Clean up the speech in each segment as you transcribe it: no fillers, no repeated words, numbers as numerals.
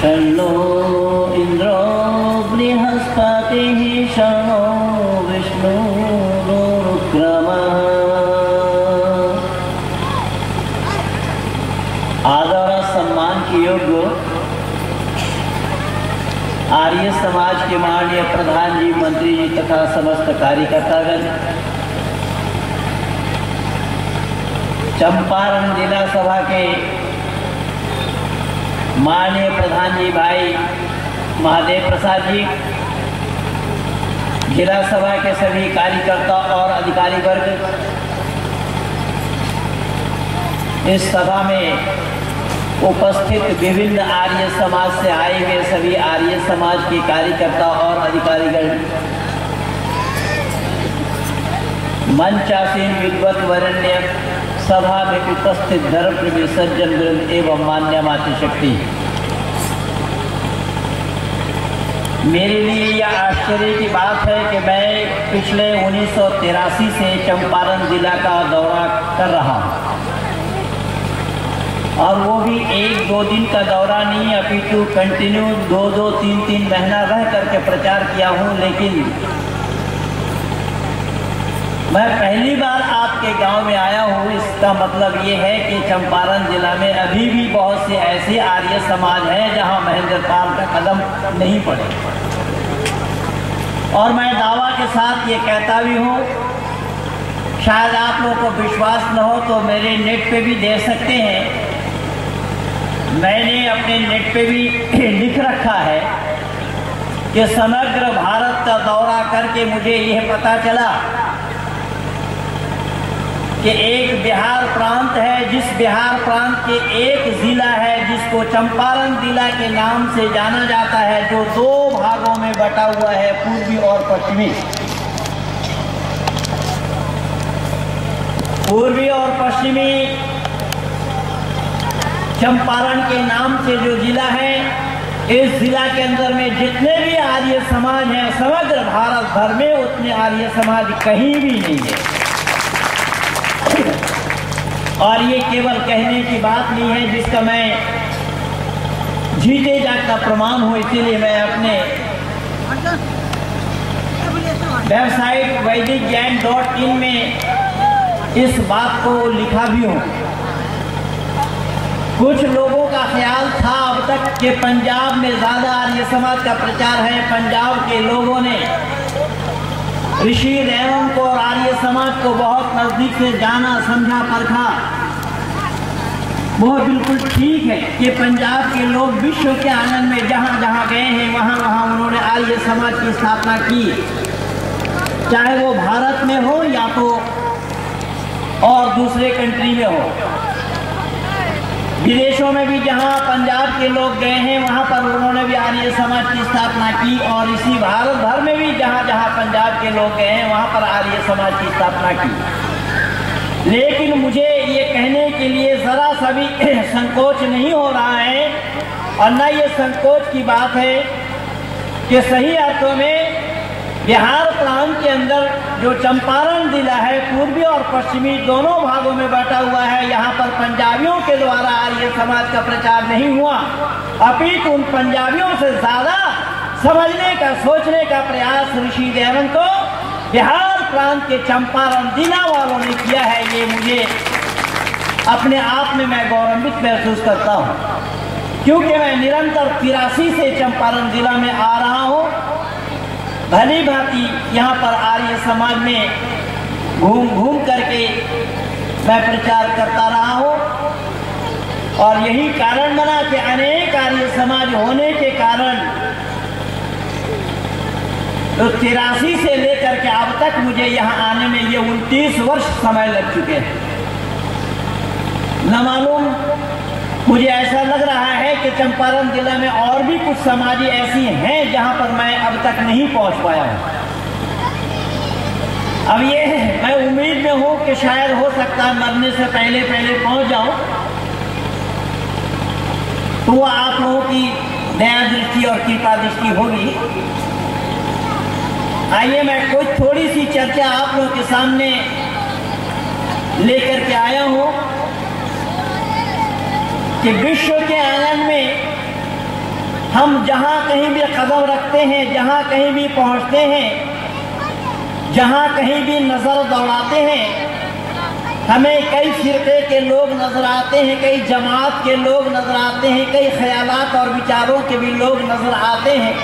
शन्नो इंद्रो बृहस्पतिः शन्नो विष्णुरुक्रमः। आदर और सम्मान के योग्य आर्य समाज के माननीय प्रधान जी, मंत्री जी तथा समस्त कार्यकर्तागण, चंपारण जिला सभा के माननीय प्रधान जी भाई महादेव प्रसाद जी, जिला सभा के सभी कार्यकर्ता और अधिकारी वर्ग, इस सभा में उपस्थित विभिन्न आर्य समाज से आए हुए सभी आर्य समाज के कार्यकर्ता और अधिकारीगण, मंचासीन विद्वत वरेण्य, सभा में उपस्थित धर्मप्रेमी सज्जन वृंद एवं मान्य मातृशक्ति, मेरे लिए यह आश्चर्य की बात है कि मैं पिछले 1983 से चंपारण जिला का दौरा कर रहा हूँ, और वो भी 1-2 दिन का दौरा नहीं, अपितु कंटिन्यू 2-2, 3-3 महीना रह करके प्रचार किया हूँ। लेकिन मैं पहली बार आपके गांव में आया हूँ। इसका मतलब ये है कि चंपारण जिला में अभी भी बहुत से ऐसे आर्य समाज हैं जहां महेंद्र पाल का कदम नहीं पड़े, और मैं दावा के साथ ये कहता भी हूँ, शायद आप लोगों को विश्वास न हो तो मेरे नेट पे भी देख सकते हैं। मैंने अपने नेट पे भी लिख रखा है कि समग्र भारत का दौरा करके मुझे यह पता चला कि एक बिहार प्रांत है, जिस बिहार प्रांत के एक जिला है जिसको चंपारण जिला के नाम से जाना जाता है, जो 2 भागों में बटा हुआ है, पूर्वी और पश्चिमी। पूर्वी और पश्चिमी चंपारण के नाम से जो जिला है, इस जिला के अंदर में जितने भी आर्य समाज हैं, समग्र भारत भर में उतने आर्य समाज कहीं भी नहीं है। और ये केवल कहने की बात नहीं है, जिसका मैं जीते जागता प्रमाण हूँ। इसीलिए मैं अपने वेबसाइट वैदिकज्ञान.in में इस बात को लिखा भी हूँ। कुछ लोगों का ख्याल था अब तक कि पंजाब में ज़्यादा आर्य समाज का प्रचार है। पंजाब के लोगों ने ऋषि देवों को और आर्य समाज को बहुत नज़दीक से जाना, समझा, परखा। वो बिल्कुल ठीक है कि पंजाब के लोग विश्व के आनंद में जहाँ जहाँ गए हैं वहाँ वहाँ उन्होंने आर्य समाज की स्थापना की, चाहे वो भारत में हो या तो और दूसरे कंट्री में हो। विदेशों में भी जहाँ पंजाब के लोग गए हैं वहाँ पर उन्होंने भी आर्य समाज की स्थापना की, और इसी भारत भर में भी जहाँ जहाँ पंजाब के लोग गए हैं वहाँ पर आर्य समाज की स्थापना की। लेकिन मुझे ये कहने के लिए ज़रा सा भी संकोच नहीं हो रहा है, और न ये संकोच की बात है कि सही अर्थों में बिहार प्रांत के अंदर जो चंपारण जिला है, पूर्वी और पश्चिमी दोनों भागों में बटा हुआ है, यहाँ पर पंजाबियों के द्वारा आर्य समाज का प्रचार नहीं हुआ, अपितु उन पंजाबियों से ज़्यादा समझने का, सोचने का प्रयास ऋषि देवन को बिहार प्रांत के चंपारण जिला वालों ने किया है। ये मुझे अपने आप में मैं गौरवान्वित महसूस करता हूँ, क्योंकि मैं निरंतर 83 से चंपारण जिला में आ रहा हूँ। भली भांति यहाँ पर आर्य समाज में घूम घूम करके मैं प्रचार करता रहा हूँ, और यही कारण बना कि अनेक आर्य समाज होने के कारण तो 83 से लेकर के अब तक मुझे यहाँ आने में ये 29 वर्ष समय लग चुके हैं। न मालूम, मुझे ऐसा लग रहा है कि चंपारण जिला में और भी कुछ समाज ऐसी हैं जहां पर मैं अब तक नहीं पहुंच पाया हूं। अब ये मैं उम्मीद में हूं कि शायद हो सकता है मरने से पहले पहुंच जाऊं, तो वो आप लोगों की दया दृष्टि और कृपा दृष्टि होगी। आइए मैं कोई थोड़ी सी चर्चा आप लोगों के सामने लेकर के आया हूं कि विश्व के आनंद में हम जहाँ कहीं भी कदम रखते हैं, जहाँ कहीं भी पहुँचते हैं, जहाँ कहीं भी नज़र दौड़ाते हैं, हमें कई फिरके के लोग नज़र आते हैं, कई जमात के लोग नज़र आते हैं, कई ख्यालात और विचारों के भी लोग नज़र आते हैं,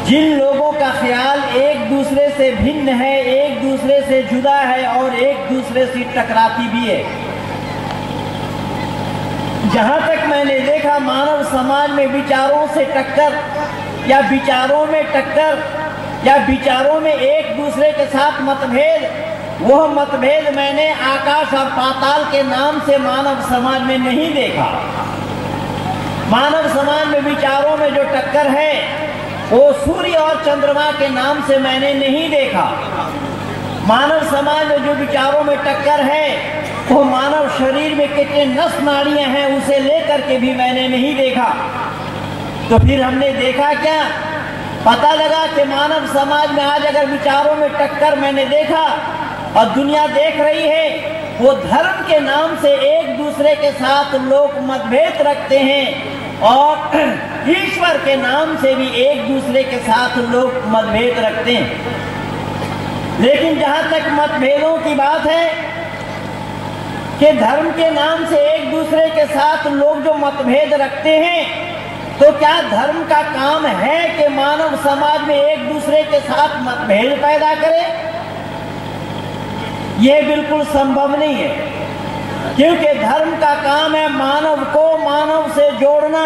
जिन लोगों का ख्याल एक दूसरे से भिन्न है, एक दूसरे से जुदा है और एक दूसरे से टकराती भी है। जहाँ तक मैंने देखा, मानव समाज में विचारों से टक्कर या विचारों में टक्कर या विचारों में एक दूसरे के साथ मतभेद, वह मतभेद मैंने आकाश और पाताल के नाम से मानव समाज में नहीं देखा। मानव समाज में विचारों में जो टक्कर है वो सूर्य और चंद्रमा के नाम से मैंने नहीं देखा। मानव समाज में जो विचारों में टक्कर है वो मानव शरीर में कितने नस नाड़ियां हैं उसे लेकर के भी मैंने नहीं देखा। तो फिर हमने देखा क्या? पता लगा कि मानव समाज में आज अगर विचारों में टक्कर मैंने देखा और दुनिया देख रही है, वो धर्म के नाम से एक दूसरे के साथ लोग मतभेद रखते हैं और ईश्वर के नाम से भी एक दूसरे के साथ लोग मतभेद रखते हैं। लेकिन जहाँ तक मतभेदों की बात है कि धर्म के नाम से एक दूसरे के साथ लोग जो मतभेद रखते हैं, तो क्या धर्म का काम है कि मानव समाज में एक दूसरे के साथ मतभेद पैदा करे? यह बिल्कुल संभव नहीं है, क्योंकि धर्म का काम है मानव को मानव से जोड़ना।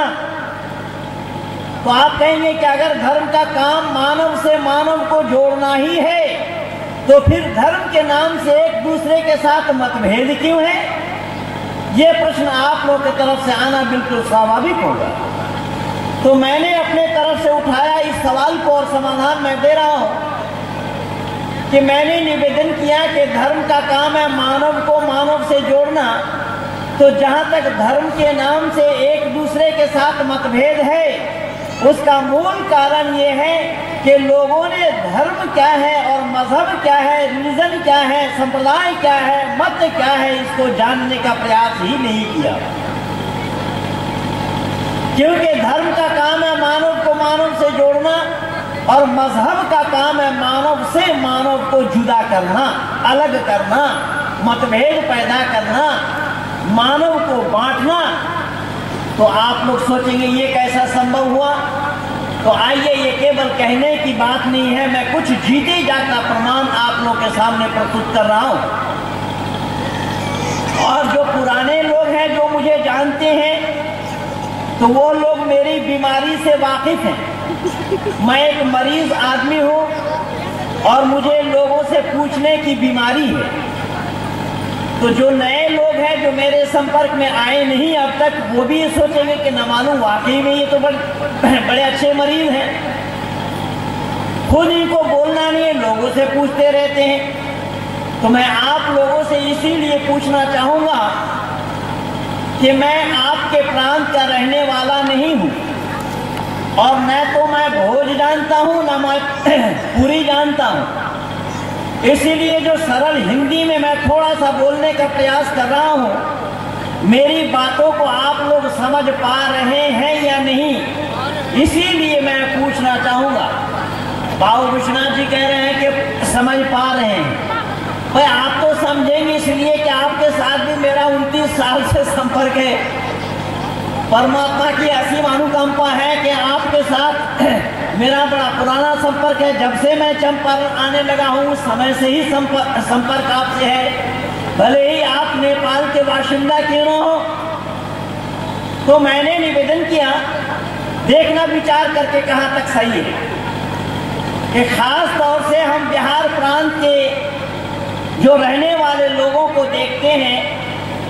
तो आप कहेंगे कि अगर धर्म का काम मानव से मानव को जोड़ना ही है, तो फिर धर्म के नाम से एक दूसरे के साथ मतभेद क्यों है? ये प्रश्न आप लोगों की तरफ से आना बिल्कुल स्वाभाविक होगा। तो मैंने अपने तरफ से उठाया इस सवाल को और समाधान मैं दे रहा हूं कि मैंने निवेदन किया कि धर्म का काम है मानव को मानव से जोड़ना। तो जहां तक धर्म के नाम से एक दूसरे के साथ मतभेद है, उसका मूल कारण ये है कि लोगों ने धर्म क्या है और मजहब क्या है, रिलीजन क्या है, संप्रदाय क्या है, मत क्या है, इसको जानने का प्रयास ही नहीं किया। क्योंकि धर्म का काम है मानव को मानव से जोड़ना और मजहब का काम है मानव से मानव को जुदा करना, अलग करना, मतभेद पैदा करना, मानव को बांटना। तो आप लोग सोचेंगे ये कैसा संभव हुआ? तो आइए, ये केवल कहने की बात नहीं है, मैं कुछ जीते जाता प्रमाण आप लोग के सामने प्रस्तुत कर रहा हूं। और जो पुराने लोग हैं जो मुझे जानते हैं, तो वो लोग मेरी बीमारी से वाकिफ हैं। मैं एक मरीज आदमी हूँ और मुझे लोगों से पूछने की बीमारी है। तो जो नए लोग हैं जो मेरे संपर्क में आए नहीं अब तक, वो भी ये सोचेंगे कि न मालूम वाकई में ये तो बड़े अच्छे मरीज हैं। खुद इनको बोलना नहीं है, लोगों से पूछते रहते हैं। तो मैं आप लोगों से इसीलिए पूछना चाहूँगा कि मैं आपके प्रांत का रहने वाला नहीं हूँ और न तो मैं भोज जानता हूँ न मैं पूरी जानता हूँ। इसीलिए जो सरल हिंदी में मैं थोड़ा सा बोलने का प्रयास कर रहा हूँ, मेरी बातों को आप लोग समझ पा रहे हैं या नहीं, इसीलिए मैं पूछना चाहूँगा। बाबू विश्वनाथ जी कह रहे हैं कि समझ पा रहे हैं। भाई आप तो समझेंगे इसलिए कि आपके साथ भी मेरा 29 साल से संपर्क है। परमात्मा की असीम अनुकंपा है कि आपके साथ मेरा बड़ा पुराना संपर्क है। जब से मैं चंपारण आने लगा हूँ उस समय से ही संपर्क आपसे है, भले ही आप नेपाल के बाशिंदा क्यों न हो। तो मैंने निवेदन किया, देखना विचार करके कहाँ तक सही है, कि खास तौर से हम बिहार प्रांत के जो रहने वाले लोगों को देखते हैं,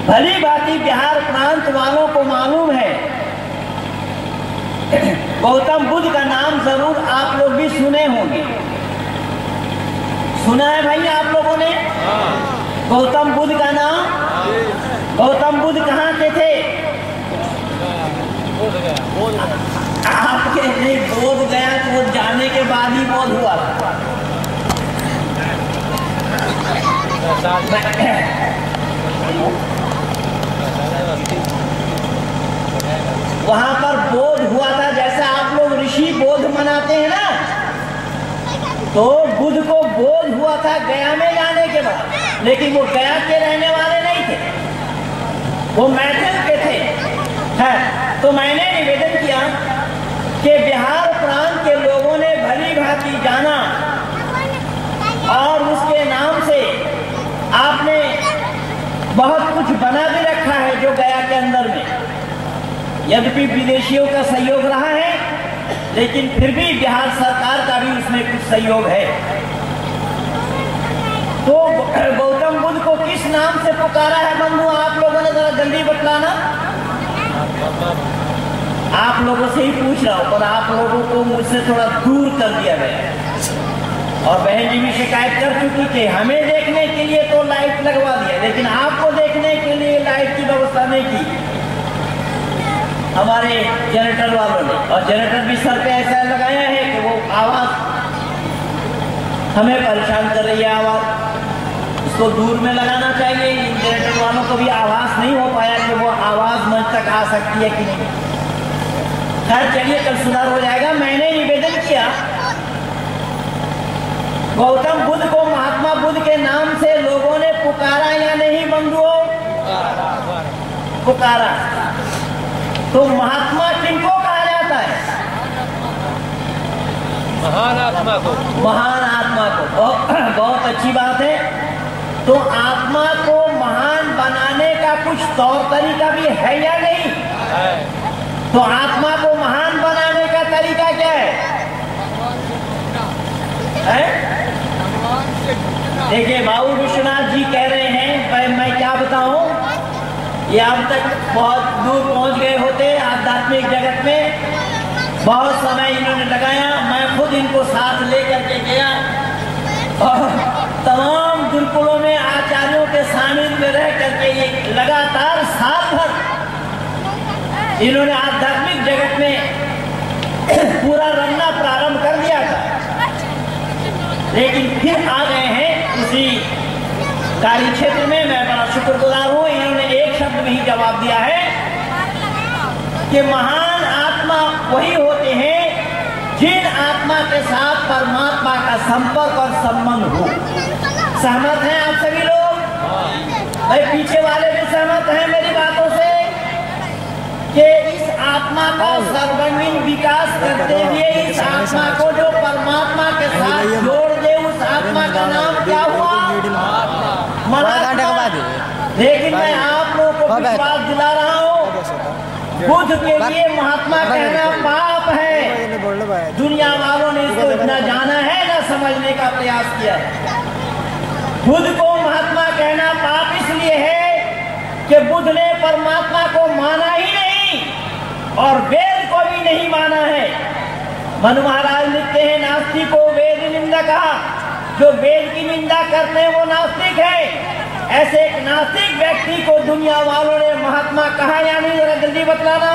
भली भांति बिहार प्रांत वालों को मालूम है गौतम बुद्ध का नाम जरूर आप लोग भी सुने होंगे। सुना है भाई आप लोगों ने गौतम बुद्ध का नाम? गौतम बुद्ध कहाँ के थे? आपके नहीं, बोध गया तो वो जाने के बाद ही बोध हुआ। वहां पर बोध हुआ था, जैसे मनाते हैं ना, तो बुद्ध को बोध हुआ था गया में जाने के बाद, लेकिन वो गया के रहने वाले नहीं थे, वो मैथिल के थे। है तो मैंने निवेदन किया कि बिहार प्रांत के लोगों ने भली भांति जाना और उसके नाम से आपने बहुत कुछ बना भी रखा है जो गया के अंदर में। यद्यपि विदेशियों का सहयोग रहा है, लेकिन फिर भी बिहार सरकार का भी उसमें कुछ सहयोग है। तो गौतम बुद्ध को किस नाम से पुकारा है बंधु, आप लोगों ने जरा जल्दी बतलाना। आप लोगों से ही पूछ रहा हूं, पर आप लोगों को मुझसे थोड़ा दूर कर दिया गया। और बहन जी भी शिकायत कर चुकी कि हमें देखने के लिए तो लाइट लगवा दिया, लेकिन आपको देखने के लिए लाइट की व्यवस्था नहीं की हमारे जनरेटर वालों ने। और जनरेटर भी सर पे ऐसा लगाया है कि वो आवाज हमें परेशान कर रही है। आवाज इसको दूर में लगाना चाहिए। इन जनरेटर वालों को भी आवाज नहीं हो पाया कि वो आवाज मंच तक आ सकती है कि नहीं। खैर चलिए, कल सुधार हो जाएगा। मैंने निवेदन किया गौतम बुद्ध को महात्मा बुद्ध के नाम से लोगों ने पुकारा या नहीं बंधुओं? पुकारा। तो महात्मा किनको कहा जाता है? महान आत्मा को। महान आत्मा को। बहुत अच्छी बात है। तो आत्मा को महान बनाने का कुछ तौर तरीका भी है या नहीं है? तो आत्मा को महान बनाने का तरीका क्या है? देखिए, बाबू विश्वनाथ जी कह रहे हैं, मैं क्या बताऊं, ये अब तक बहुत दूर पहुंच गए होते आध्यात्मिक जगत में। बहुत समय इन्होंने लगाया, मैं खुद इनको साथ लेकर के गया और तमाम गुरुकुलों में आचार्यों के सानिध्य में रह करके ये लगातार साल भर इन्होंने आध्यात्मिक जगत में पूरा रंगना प्रारंभ कर दिया था। लेकिन फिर आ गए हैं उसी कार्य क्षेत्र में। मैं बड़ा शुक्रगुजार हूं, इन्होंने एक शब्द में ही जवाब दिया है कि महान आत्मा वही होते हैं जिन आत्मा के साथ परमात्मा का संपर्क और संबंध हो। सहमत हैं आप सभी लोग? भाई पीछे वाले भी सहमत हैं मेरी बातों से कि इस आत्मा का सर्वांगीण विकास करते हुए इस आत्मा को जो परमात्मा के साथ जोड़ दे, उस आत्मा का नाम क्या हुआ? लेकिन मैं आप लोगों को विश्वास दिला रहा हूँ, बुद्ध के लिए महात्मा कहना पाप है। दुनिया वालों ने इसको इतना जाना है ना समझने का प्रयास किया है। बुद्ध को महात्मा कहना पाप इसलिए है कि बुद्ध ने परमात्मा को माना ही नहीं और वेद को भी नहीं माना है। मनु महाराज लिखते हैं, नास्तिक को वेद निंदा कहा। जो वेद की निंदा करते हैं वो नास्तिक है। ऐसे एक नास्तिक व्यक्ति को दुनिया वालों ने महात्मा कहा या नहीं, जरा जल्दी बतलाना।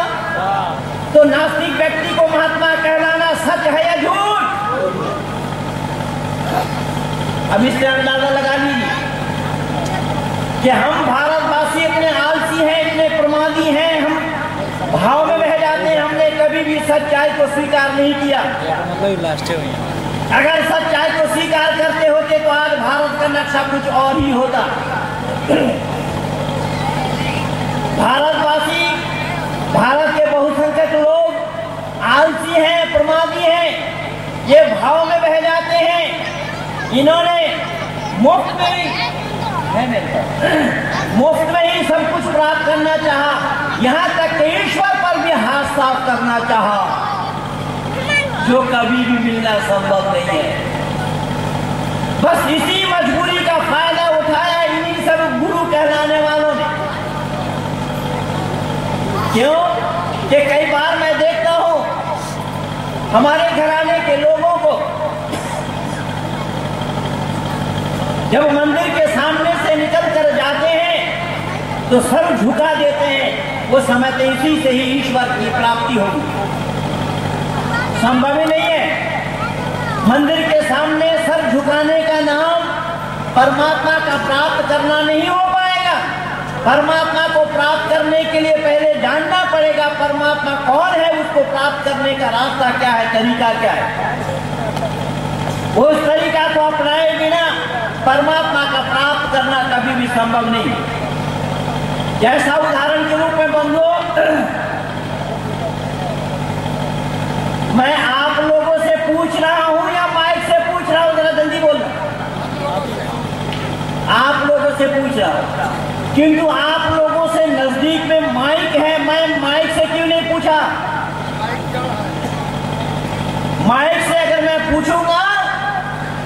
तो नास्तिक व्यक्ति को महात्मा कहलाना सच है या झूठ? अब इससे अंदाजा लगा लीजिए कि हम भारतवासी इतने आलसी हैं, इतने प्रमादी हैं, हम भाव में बह जाते हैं। हमने कभी भी सच्चाई को स्वीकार नहीं किया। अगर सच्चाई को स्वीकार करते होते तो आज भारत का नक्शा कुछ और ही होता। भारतवासी, भारत के बहुसंख्यक लोग आलसी हैं, प्रमादी हैं, ये भाव में बह जाते हैं। इन्होंने मुफ्त में ही सब कुछ प्राप्त करना चाहा, यहाँ तक कि ईश्वर पर भी हाथ साफ करना चाहा, जो कभी भी मिलना संभव नहीं है। बस इसी मजबूरी का फायदा उठाया इन्हीं सब गुरु कहलाने वालों ने। क्यों कि कई बार मैं देखता हूं हमारे घराने के लोगों को जब मंदिर के सामने से निकल कर जाते हैं तो सर झुका देते हैं। वो समझते इसी से ही ईश्वर की प्राप्ति होगी। संभव ही नहीं है। मंदिर के सामने सर झुकाने का नाम परमात्मा का प्राप्त करना नहीं हो पाएगा। परमात्मा को प्राप्त करने के लिए पहले जानना पड़ेगा परमात्मा कौन है, उस को प्राप्त करने का रास्ता क्या है, तरीका क्या है? उस तरीका को अपनाए बिना परमात्मा का प्राप्त करना कभी भी संभव नहीं। जैसा उदाहरण के रूप में बंधुओं, मैं आप लोगों से पूछ रहा हूं या माइक से पूछ रहा हूं, जरा जल्दी बोलना। आप लोगों से पूछ रहा हूं, किंतु आप लोगों से नजदीक में माइक है, मैं माइक से क्यों नहीं पूछा? माइक से अगर मैं पूछूंगा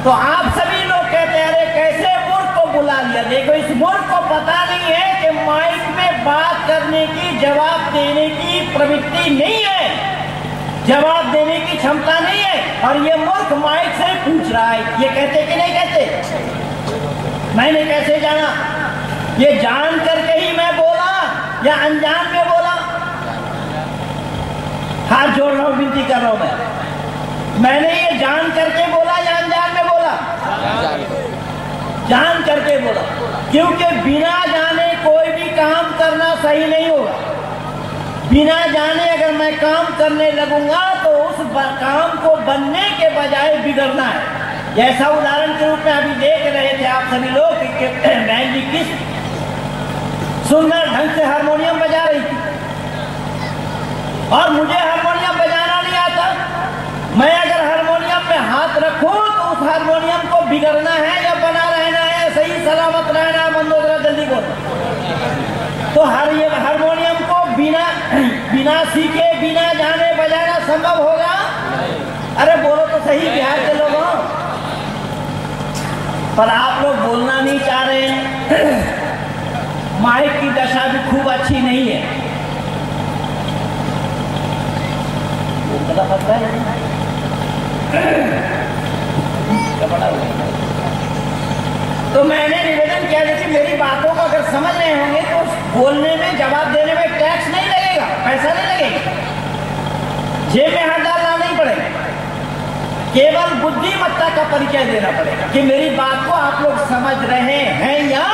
तो आप सभी लोग कहते हैं अरे कैसे मूर्ख को बुला लिया। देखो, इस मूर्ख को पता नहीं है कि माइक में बात करने की, जवाब देने की प्रवृत्ति नहीं है, जवाब देने की क्षमता नहीं है, और ये मूर्ख माइक से पूछ रहा है। ये कहते कि नहीं कहते? मैंने कैसे जाना? ये जान करके ही मैं बोला या अनजान में बोला? हाथ जोड़ रहा हूं, विनती कर रहा हूं मैंने ये जान करके बोला या अनजान में बोला? जान करके बोला, क्योंकि बिना जाने कोई भी काम करना सही नहीं होगा। बिना जाने अगर मैं काम करने लगूंगा तो उस काम को बनने के बजाय बिगड़ना है। जैसा उदाहरण के रूप में अभी देख रहे थे आप सभी लोग कि बहन जी किस सुंदर ढंग से हारमोनियम बजा रही थी, और मुझे हारमोनियम बजाना नहीं आता। मैं अगर हारमोनियम में हाथ रखूं तो उस हारमोनियम को बिगड़ना है या बना रहना है, सही सलामत रहना है? मंदोदरा जल्दी बोलो। तो ये हारमोनियम को बिना सीखे, बिना जाने बजाना संभव होगा? अरे बोलो तो सही बिहार के लोगों। पर आप लोग बोलना नहीं चाह रहे हैं। माइक की दशा भी खूब अच्छी नहीं है। तो मैंने निवेदन किया कि मेरी बातों को अगर समझ रहे होंगे तो बोलने में, जवाब देने में टैक्स नहीं लगेगा, पैसा नहीं लगेगा, जेब में हाथ डालना नहीं पड़ेगा, केवल बुद्धिमत्ता का परिचय देना पड़ेगा कि मेरी बात को आप लोग समझ रहे हैं या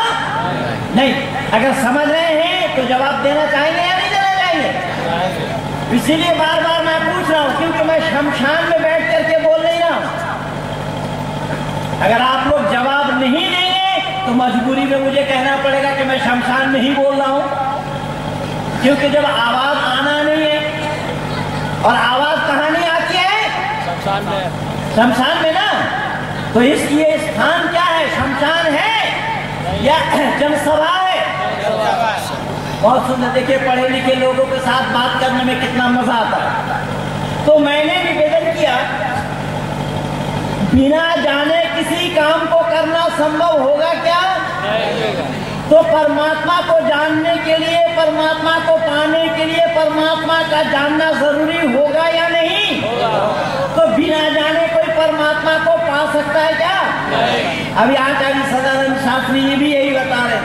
नहीं। अगर समझ रहे हैं तो जवाब देना चाहेंगे या नहीं देना चाहेंगे? इसीलिए बार बार मैं पूछ रहा हूं, क्योंकि मैं शमशान में बैठ करके बोल नहीं रहा हूं। अगर आप लोग जवाब नहीं देंगे तो मजबूरी में मुझे कहना पड़ेगा कि मैं शमशान में ही बोल रहा हूं, क्योंकि जब आवाज आना नहीं है, और आवाज कहां नहीं आती है? शमशान में ना। तो इसलिए स्थान क्या है? शमशान है या जनसभा है? बहुत सुंदर। देखिए, पढ़े लिखे लोगों के साथ बात करने में कितना मजा आता है। तो मैंने निवेदन किया, बिना जाने किसी काम को करना संभव होगा क्या? तो परमात्मा को जानने के लिए, परमात्मा को पाने के लिए परमात्मा का जानना जरूरी होगा या नहीं? तो बिना जाने कोई परमात्मा को पा सकता है क्या? अभी आचार्य सदानंद शास्त्री जी भी यही बता रहे,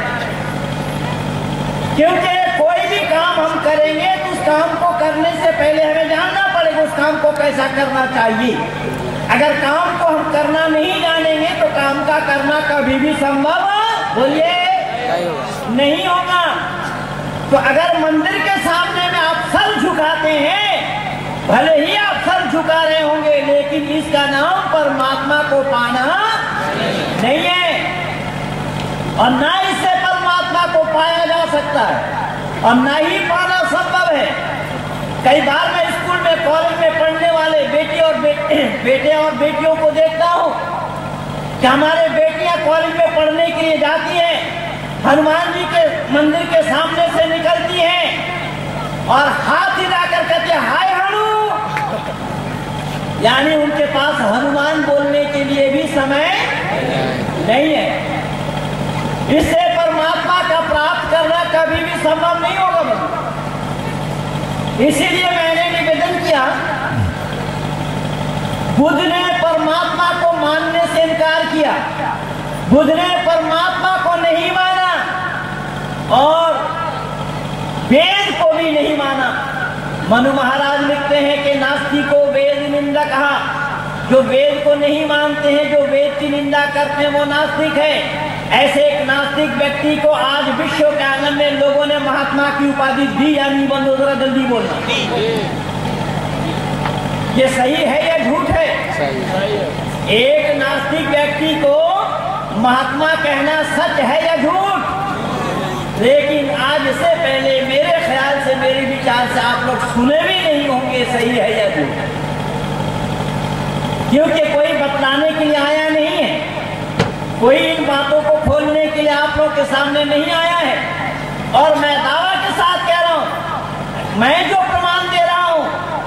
क्योंकि कोई भी काम हम करेंगे तो उस काम को करने से पहले हमें जानना पड़ेगा उस काम को कैसा करना चाहिए। अगर काम को हम करना नहीं जानेंगे तो काम का करना कभी भी संभव, बोलिए, नहीं होगा। तो अगर मंदिर के सामने में आप सर झुकाते हैं, भले ही आप सर झुका रहे होंगे, लेकिन इसका नाम परमात्मा को पाना नहीं है, और ना इससे परमात्मा को पाया जा सकता है, और ना ही पाना संभव है। कई बार मैं स्कूल में, कॉलेज में पढ़ने वाले बेटे और बेटियों को देखता हूँ कि हमारे बेटियां कॉलेज में पढ़ने के लिए जाती हैं, हनुमान जी के मंदिर के सामने से निकलती हैं और हाथ हिलाकर कहते हैं हाय हनु, यानी उनके पास हनुमान बोलने के लिए भी समय नहीं है। इससे परमात्मा का प्राप्त करना कभी भी संभव नहीं होगा। इसीलिए मैंने निवेदन किया, बुद्ध ने परमात्मा को मानने से इनकार किया, बुद्ध ने परमात्मा को नहीं माना और वेद को भी नहीं माना। मनु महाराज लिखते हैं कि नास्तिक को वेद निंदा कहा, जो वेद को नहीं मानते हैं, जो वेद की निंदा करते हैं, वो नास्तिक है। ऐसे एक नास्तिक व्यक्ति को आज विश्व के आंगन में लोगों ने महात्मा की उपाधि दी या नहीं? बंदो, जरा जल्दी बोलना। ये सही है या झूठ है? एक नास्तिक व्यक्ति को महात्मा कहना सच है या झूठ? लेकिन आज से पहले मेरे ख्याल से, मेरे विचार से आप लोग सुने भी नहीं होंगे सही है या झूठ, क्योंकि कोई बतलाने के लिए आया नहीं है, कोई इन बातों को खोलने के लिए आप लोग के सामने नहीं आया है। और मैं दावा के साथ कह रहा हूं, मैं जो प्रमाण दे रहा हूं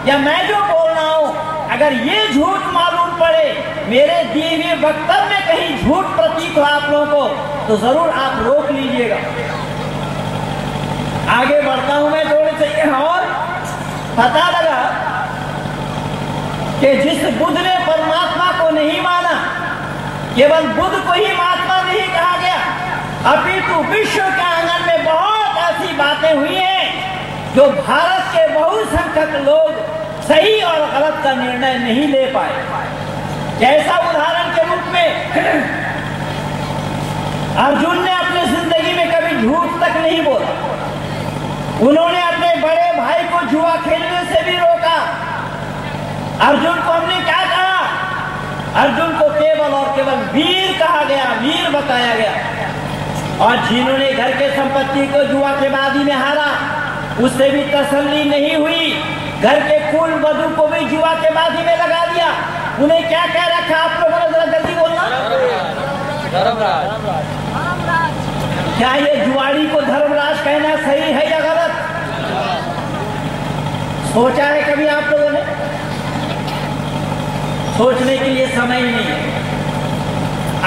या मैं जो बोल रहा हूं, अगर ये झूठ मालूम पड़े, मेरे दिए हुए वक्तव्य में कहीं झूठ प्रतीत हो आप लोगों को, तो जरूर आप रोक लीजिएगा। आगे बढ़ता हूं मैं थोड़े से। और पता लगा कि जिस बुद्ध ने परमात्मा को नहीं माना, केवल बुद्ध को ही महात्मा नहीं कहा गया, अपितु विश्व के आंगन में बहुत ऐसी बातें हुई हैं जो भारत के बहुसंख्यक लोग सही और गलत का निर्णय नहीं ले पाए। जैसा उदाहरण के रूप में अर्जुन ने अपनी जिंदगी में कभी झूठ तक नहीं बोला। उन्होंने अपने बड़े भाई को जुआ खेलने से भी रोका। अर्जुन को हमने क्या कहा? अर्जुन को केवल और केवल वीर कहा गया, वीर बताया गया। और जिन्होंने घर के संपत्ति को जुआ के बाजी में हारा, उससे भी तसल्ली नहीं हुई, घर के कुल वधु को भी जुआ के बाजी में लगा दिया। उन्हें क्या कह रखा आप लोगों ने? जरा जल्दी बोलना। क्या ये जुआड़ी को धर्मराज कहना सही है या गलत? सोचा है कभी आप लोगों ने? सोचने के लिए समय ही नहीं है।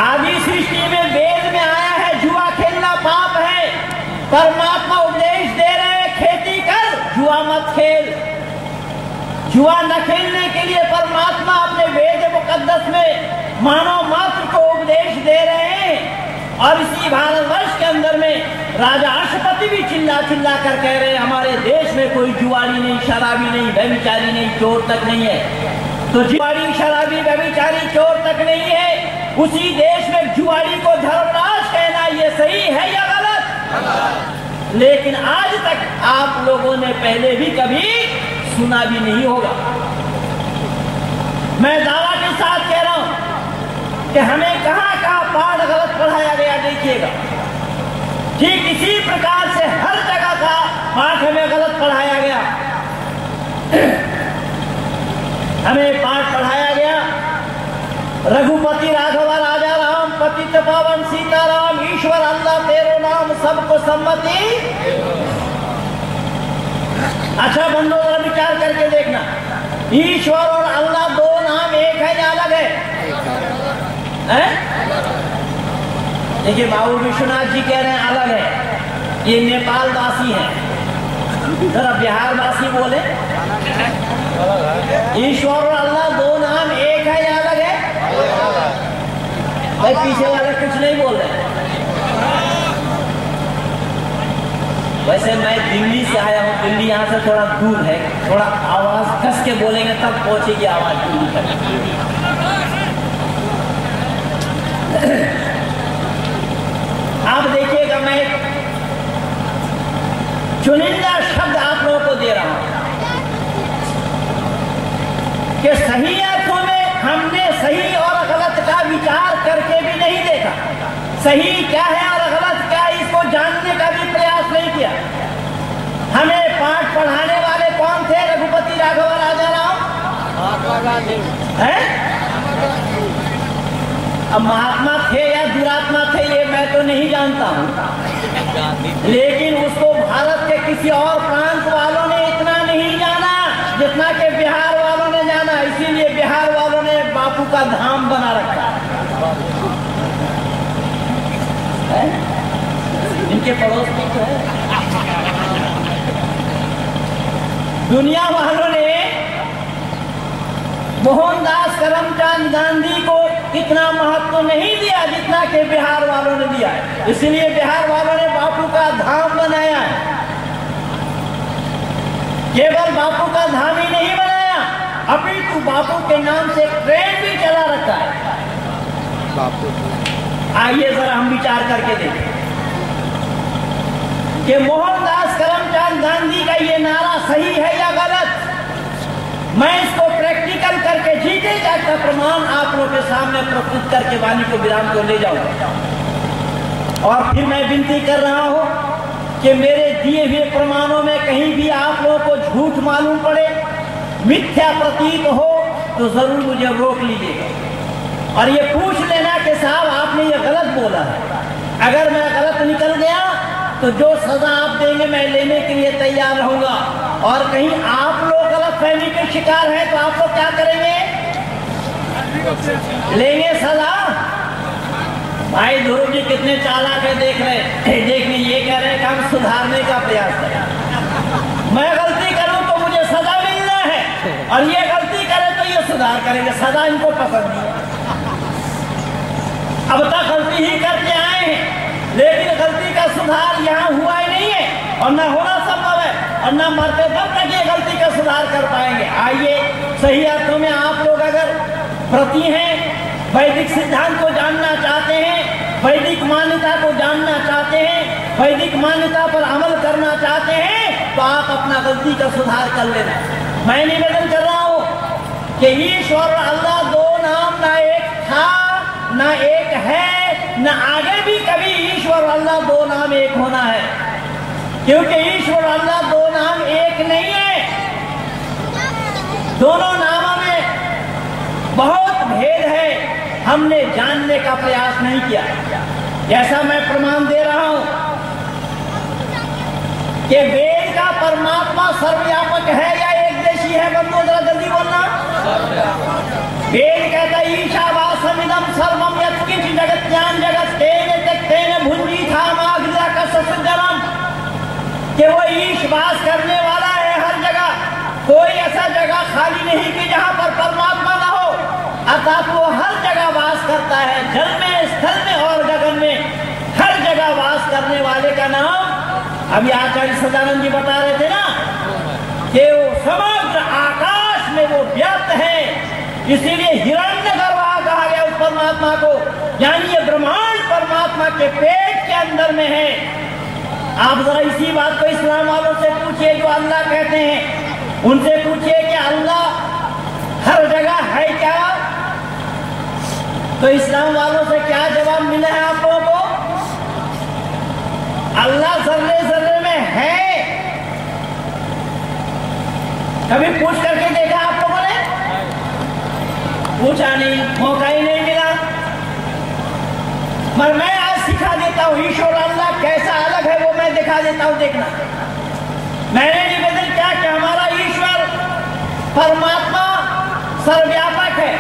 आदि सृष्टि में वेद में आया है जुआ खेलना पाप है। परमात्मा उपदेश दे रहे हैं, खेती कर, जुआ मत खेल। जुआ न खेलने के लिए परमात्मा अपने वेद मुकद्दस में मानव मात्र को उपदेश दे रहे हैं। और इसी भारतवर्ष के अंदर में राजा अशुपति भी चिल्ला चिल्ला कर कह रहे हैं, हमारे देश में कोई जुआड़ी नहीं, शराबी नहीं, व्यभिचारी नहीं, चोर तक नहीं है। तो जुआड़ी, शराबी, व्यभिचारी, चोर तक नहीं है, उसी देश में जुआड़ी को धर्मराज कहना ये सही है या गलत? लेकिन आज तक आप लोगों ने पहले भी कभी सुना भी नहीं होगा। मैं दावा के साथ कह रहा हूं कि हमें कहां कहां पाठ गलत पढ़ाया गया, देखिएगा। ठीक इसी प्रकार से हर जगह का पाठ हमें गलत पढ़ाया गया। हमें पाठ पढ़ाया गया, रघुपति राघव राजा राम, पतित पावन सीताराम, ईश्वर अल्लाह तेरो नाम सबको सम्मति। अच्छा बंदो, जरा विचार करके देखना, ईश्वर और अल्लाह दो नाम एक है या अलग है? देखिए बाबू विश्वनाथ जी कह रहे हैं अलग है, ये नेपाल वासी है। जरा बिहार वासी बोले, ईश्वर और अल्लाह दो नाम एक है या अलग है? भाई पीछे वाले कुछ नहीं बोल रहे। वैसे मैं दिल्ली से आया हूँ, दिल्ली यहाँ से थोड़ा दूर है, थोड़ा आवाज कस के बोलेंगे तब पहुंचेगी आवाज दिल्ली तक। आप देखिएगा, मैं चुनिंदा शब्द आप लोगों को दे रहा हूं कि सही अर्थों में हमने सही और गलत का विचार करके भी नहीं देखा। सही क्या है और गलत क्या है, इसको जानने का भी प्रयास नहीं किया। हमें पाठ पढ़ाने वाले कौन थे? रघुपति राघव राजा राम, महात्मा गांधी है। अब महात्मा थे या दुरात्मा थे ये मैं तो नहीं जानता हूँ, लेकिन उसको भारत के किसी और प्रांत वालों ने इतना नहीं जाना जितना कि बिहार वालों ने जाना। इसीलिए बिहार वालों ने बापू का धाम बना रखा है। इनके पड़ोस में तो है। दुनिया वालों ने मोहनदास करमचंद गांधी को इतना महत्व नहीं दिया जितना कि बिहार वालों ने दिया है। इसलिए बिहार वालों ने बापू का धाम बनाया है। केवल बापू का धाम ही नहीं बनाया, अपितु बापू के नाम से ट्रेन भी चला रखा है। आइए जरा हम विचार करके देखें कि मोहनदास करमचंद गांधी का ये नारा सही है या गलत। मैं इसको प्रैक्टिकल निकल करके जीते जागता प्रमाण आप लोगों के सामने प्रस्तुत करके वाणी को विराम को ले जाऊंगा। और फिर मैं विनती कर रहा हूं कि मेरे दिए हुए प्रमाणों में कहीं भी आप लोगों को झूठ मालूम पड़े, मिथ्या प्रतीत हो, तो जरूर मुझे रोक लीजिएगा और ये पूछ लेना कि साहब आपने ये गलत बोला है। अगर मैं गलत निकल गया तो जो सजा आप देंगे मैं लेने के लिए तैयार रहूंगा। और कहीं आप लोग गलतफहमी के शिकार हैं तो आप लोग क्या करेंगे? लेंगे सजा। भाई ध्रुव जी कितने चालाक है, देख रहे ये कह रहे हैं कि हम सुधारने का प्रयास करें। मैं गलती करूं तो मुझे सजा मिलना है और ये गलती करे तो ये सुधार करेंगे। सजा इनको पसंद नहीं है। अब तक गलती ही करके आए हैं लेकिन गलती का सुधार यहाँ हुआ ही नहीं है और न होना संभव है और न मरते तब तक ये गलती का सुधार कर पाएंगे। आइए, सही अर्थों में आप लोग अगर व्रती हैं, वैदिक सिद्धांत को जानना चाहते हैं, वैदिक मान्यता को जानना चाहते हैं, वैदिक मान्यता पर अमल करना चाहते हैं, तो आप अपना गलती का सुधार कर लेना। मैं निवेदन कर रहा हूँ कि ईश्वर अल्लाह दो नाम ना एक था ना एक है न आगे भी कभी ईश्वर अल्लाह दो नाम एक होना है, क्योंकि ईश्वर अल्लाह दो नाम एक नहीं है। दोनों नामों में बहुत भेद है, हमने जानने का प्रयास नहीं किया। जैसा मैं प्रमाण दे रहा हूं कि वेद का परमात्मा सर्वव्यापक है या एक देशी है? बंधु जरा जल्दी बोलना। वेद कहता है ईशावासमिदं सर्वं यत्किंच जगत्यां जगत् तेन त्यक्तेन भुंजी था माग्निरा का ससुजनम, कि वो ईश वास करने वाला है हर जगह। कोई ऐसा जगह खाली नहीं कि जहां पर परमात्मा ना हो, अर्थात वो हर जगह वास करता है, जल में, स्थल में और गगन में, हर जगह वास करने वाले का नाम अभी आचार्य सदानंद जी बता रहे थे ना कि वो समग्र आकाश में वो व्याप्त है। इसीलिए हिरण्यगर्भ कहा गया उस परमात्मा को, यानी ये ब्रह्मांड परमात्मा के पेट के अंदर में है। आप जरा इसी बात को इस्लाम वालों से पूछिए जो अल्लाह कहते हैं, उनसे पूछिए कि अल्लाह हर जगह है क्या? तो इस्लाम वालों से क्या जवाब मिला है आप लोगों को? अल्लाह जर्रे जर्रे में है। कभी पूछ करके देखा आप लोगों ने? पूछा नहीं, मौका ही नहीं मिला। पर मैं आज सिखा देता हूं ईश्वर अल्लाह कैसा अलग है, वो मैं दिखा देता हूं, देखना। मैंने निवेदन किया कि हमारा ईश्वर परमात्मा सर्वव्यापक है,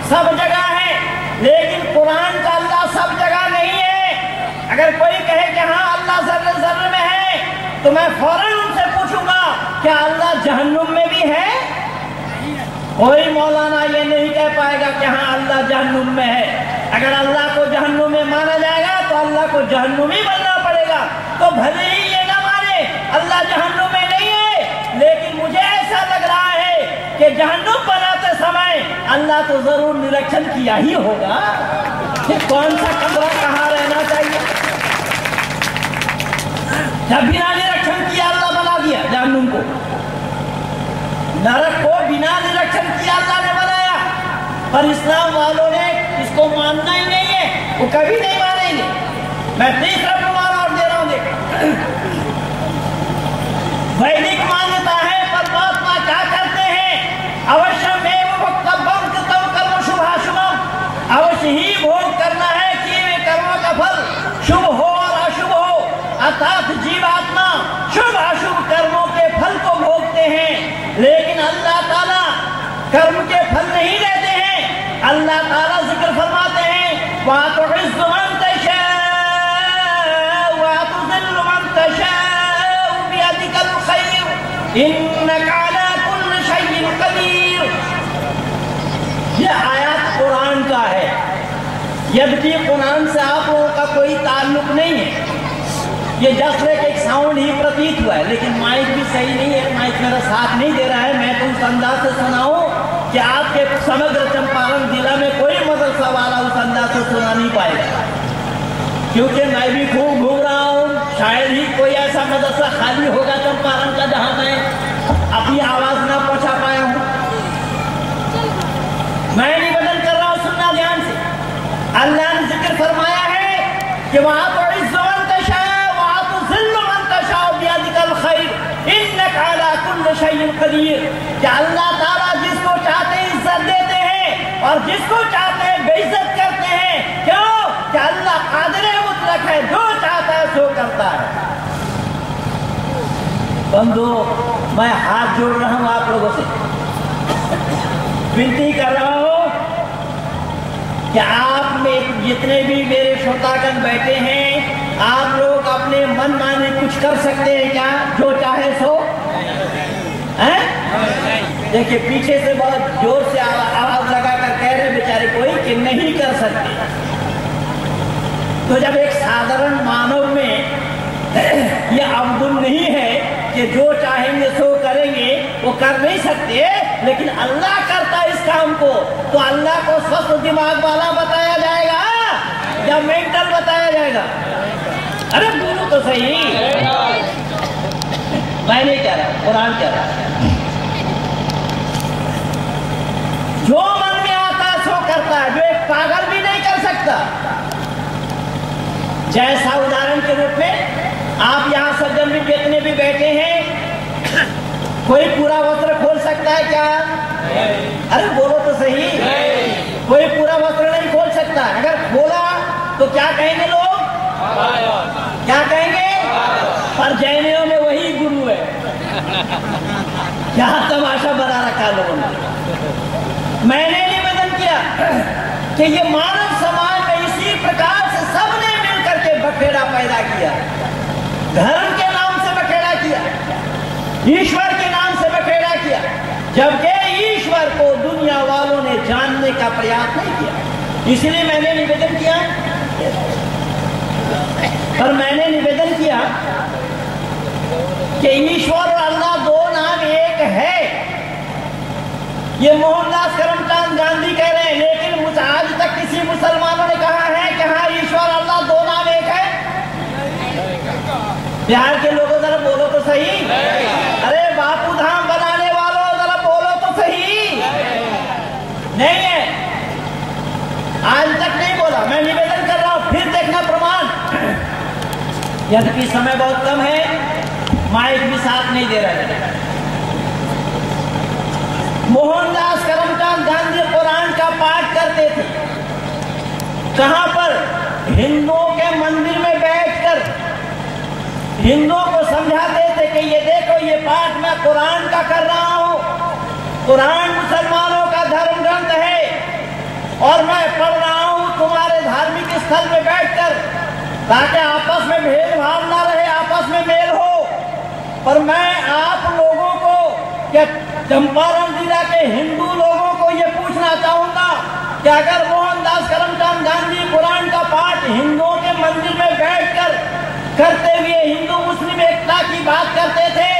सब जगह है, लेकिन कुरान का अल्लाह सब जगह नहीं है। अगर कोई कहे कि हाँ अल्लाह जर्रे जर्रे में है तो मैं फौरन उनसे पूछूंगा क्या अल्लाह जहन्नुम में भी है? कोई मौलाना ये नहीं कह पाएगा कि हाँ अल्लाह जहन्नुम में है। अगर अल्लाह को जहन्नुम में माना जाएगा तो अल्लाह को जहन्नुमी बनना पड़ेगा। तो भले ही ये ना माने अल्लाह जहन्नुम में नहीं है, लेकिन मुझे ऐसा लग रहा है कि जहन्नुम बनाते समय अल्लाह तो जरूर निरीक्षण किया ही होगा कि कौन सा कमरा कहाँ रहना चाहिए। जब बिना निरीक्षण किया अल्लाह बना दिया जहन्नुम को, नरक को बिना निरीक्षण किया अल्लाह ने बनाया। पर इस्लाम वालों ने इसको मानना ही नहीं है, वो कभी नहीं मानेंगे। मैं तीसरा प्रमाण और दे रहा हूं, देख। वैदिक मान्यता है परमात्मा क्या करते हैं? अवश्य में भक्तव्यम कृतम कर्म शुभाशुभम, अवश्य ही भोग करना है किए हुए कर्मों का फल, शुभ हो और अशुभ हो। अर्थात जीवात्मा शुभ अशुभ कर्मों के फल को भोगते हैं, लेकिन अल्लाह ताला कर्म के फल नहीं लेते हैं। अल्लाह ताला जिक्र फरमाते हैं वातुइज़्ज़ु मन तशाअ वातुज़िल्लु मन तशाअ बियदिकल खैर इन्नका अला कुल्लि शैइन कदीर। यह आयत कुरान का है, यद्यपि कुरान से आप लोगों का कोई ताल्लुक नहीं है। ये जस्ट एक साउंड ही प्रतीत हुआ है, लेकिन माइक भी सही नहीं है, माइक मेरा साथ नहीं दे रहा है। मैं तो उस अंदाज से सुनाऊं कि आपके समग्र चंपारण जिला में कोई मदरसा वाला उस अंदाज से सुना नहीं पाएगा, क्योंकि मैं भी खूब घूम रहा हूँ। शायद ही कोई ऐसा मदरसा खाली होगा चंपारण का जहाँ मैं अपनी आवाज ना पहुँचा पाया हूँ। कि वहां तो इज्जतशा वहां तो ज़िल्लतशा बियदिकल खैर इन्नका अला कुल्लि शैइन कदीर। कि अल्लाह ताला जिसको चाहते इज्जत देते हैं और जिसको चाहते हैं बेइज्जत करते हैं। क्यों? कि अल्लाह कादिर मुतलक है, जो चाहता है सो करता है। बंदो, मैं हाथ जोड़ रहा हूं आप लोगों से, विनती कर रहा हूं कि आप में जितने भी मेरे श्रोतागण बैठे हैं, आप लोग अपने मन माने कुछ कर सकते हैं क्या? जो चाहे सो हैं? देखिए पीछे से बहुत जोर से आवाज लगाकर कह रहे बेचारे कोई कि नहीं कर सकते। तो जब एक साधारण मानव में ये अवगुण नहीं है कि जो चाहेंगे सो करेंगे, वो कर नहीं सकते, लेकिन अल्लाह करता है इस काम को, तो अल्लाह को स्वस्थ दिमाग वाला बताया जाएगा या मेंटल बताया जाएगा? अरे बोलो तो सही। मैं नहीं कह रहा, कुरान कह रहा। जो मन में आता है सो करता है, जो एक पागल भी नहीं कर सकता। जैसा उदाहरण के रूप में आप यहाँ सज्जन भी जितने भी बैठे हैं, कोई पूरा वस्त्र खोल सकता है क्या? अरे बोलो तो सही। कोई पूरा वस्त्र नहीं खोल सकता। अगर खोला तो क्या कहेंगे लोग? क्या कहेंगे? पर जैनियों में वही गुरु है। क्या तमाशा बना रखा लोगों ने। मैंने निवेदन किया कि ये मानव समाज में इसी प्रकार से सबने मिलकर के बखेड़ा पैदा किया। धर्म के नाम से बखेड़ा किया, ईश्वर के नाम से बखेड़ा किया, जबकि ईश्वर को दुनिया वालों ने जानने का प्रयास नहीं किया। इसलिए मैंने निवेदन किया, पर मैंने निवेदन किया कि ईश्वर और अल्लाह दो नाम एक है। ये मोहनदास करमचंद गांधी कह रहे हैं, लेकिन मुझे आज तक किसी मुसलमानों ने कहा है कि हाँ ईश्वर अल्लाह दो नाम एक है? बिहार के लोगों जरा बोलो तो सही। अरे बापू धाम बनाने वालों जरा बोलो तो सही। नहीं है, आज तक नहीं बोला। मैं निवेदन कर रहा हूं, फिर देखना प्रमाण। यद्यपि समय बहुत कम है, माइक भी साथ नहीं दे रहा है। मोहनदास करमचंद गांधी कुरान का पाठ करते थे। कहां पर? हिंदुओं के मंदिर में बैठकर हिंदुओं को समझाते थे कि ये देखो ये पाठ मैं कुरान का कर रहा हूं। कुरान मुसलमानों का धर्म ग्रंथ है और मैं पढ़ रहा हूं तुम्हारे धार्मिक स्थल में बैठकर, ताकि आपस में भेदभाव ना रहे, आपस में मेल हो। पर मैं आप लोगों को, क्या चंपारण जिला के हिंदू लोगों को ये पूछना चाहूंगा कि अगर मोहनदास करमचंद गांधी कुरान का पाठ हिंदुओं के मंदिर में बैठकर करते हुए हिंदू मुस्लिम एकता की बात करते थे,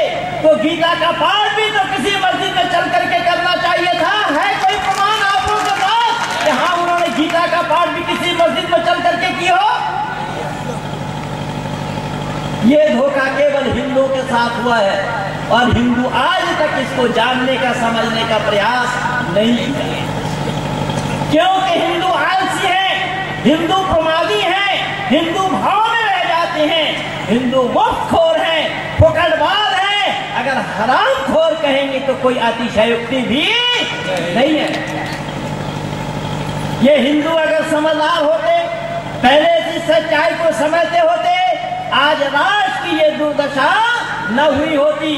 तो गीता का पाठ भी तो किसी मस्जिद में चल करके करना चाहिए था। है कोई प्रमाण आप लोगों के पास कि हाँ उन्होंने गीता का पाठ भी किसी मस्जिद में चल करके की हो? ये धोखा केवल हिंदुओं के साथ हुआ है और हिंदू आज तक इसको जानने का, समझने का प्रयास नहीं किया। क्योंकि हिंदू आलसी है, हिंदू प्रमादी है, हिंदू भाव में रह जाते हैं, हिंदू मुफ्तखोर हैं, फुकड़बाज हैं। अगर हरामखोर कहेंगे तो कोई अतिशयोक्ति भी नहीं है। ये हिंदू अगर समझदार होते, पहले इस सच्चाई को समझते होते, आज राष्ट्र की ये दुर्दशा न हुई होती।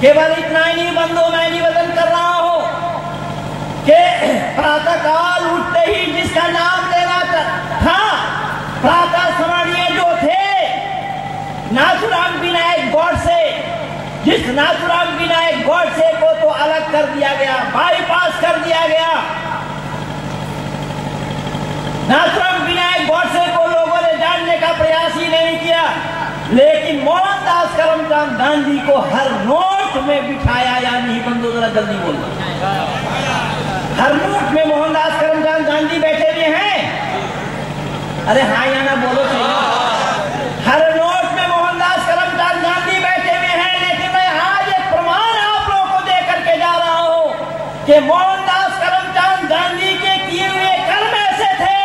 केवल इतना ही नहीं बंदो, मैं निवेदन कर रहा हूं कि प्रातःकाल उठते ही जिसका नाम लेना था, प्रातः स्मरणीय जो थे नाथुराम विनायक गॉडसे, जिस नाथुराम विनायक गॉडसे को तो अलग कर दिया गया, बाईपास कर दिया गया। नाथुराम विनायक गॉडसे को लोगों ने जानने का प्रयास ही नहीं किया, लेकिन मोहनदास करमचंद गांधी को हर नोट में बिठाया। या नहीं बंदो, जरा जल्दी बोलो। हर नोट में मोहनदास करमचंद गांधी बैठे हुए हैं। अरे हाँ या ना बोलो सही। हर नोट में मोहनदास करमचंद गांधी बैठे हुए हैं, लेकिन मैं आज एक प्रमाण आप लोगों को दे करके जा रहा हूं कि मोहनदास करमचंद गांधी के किए हुए कर्म ऐसे थे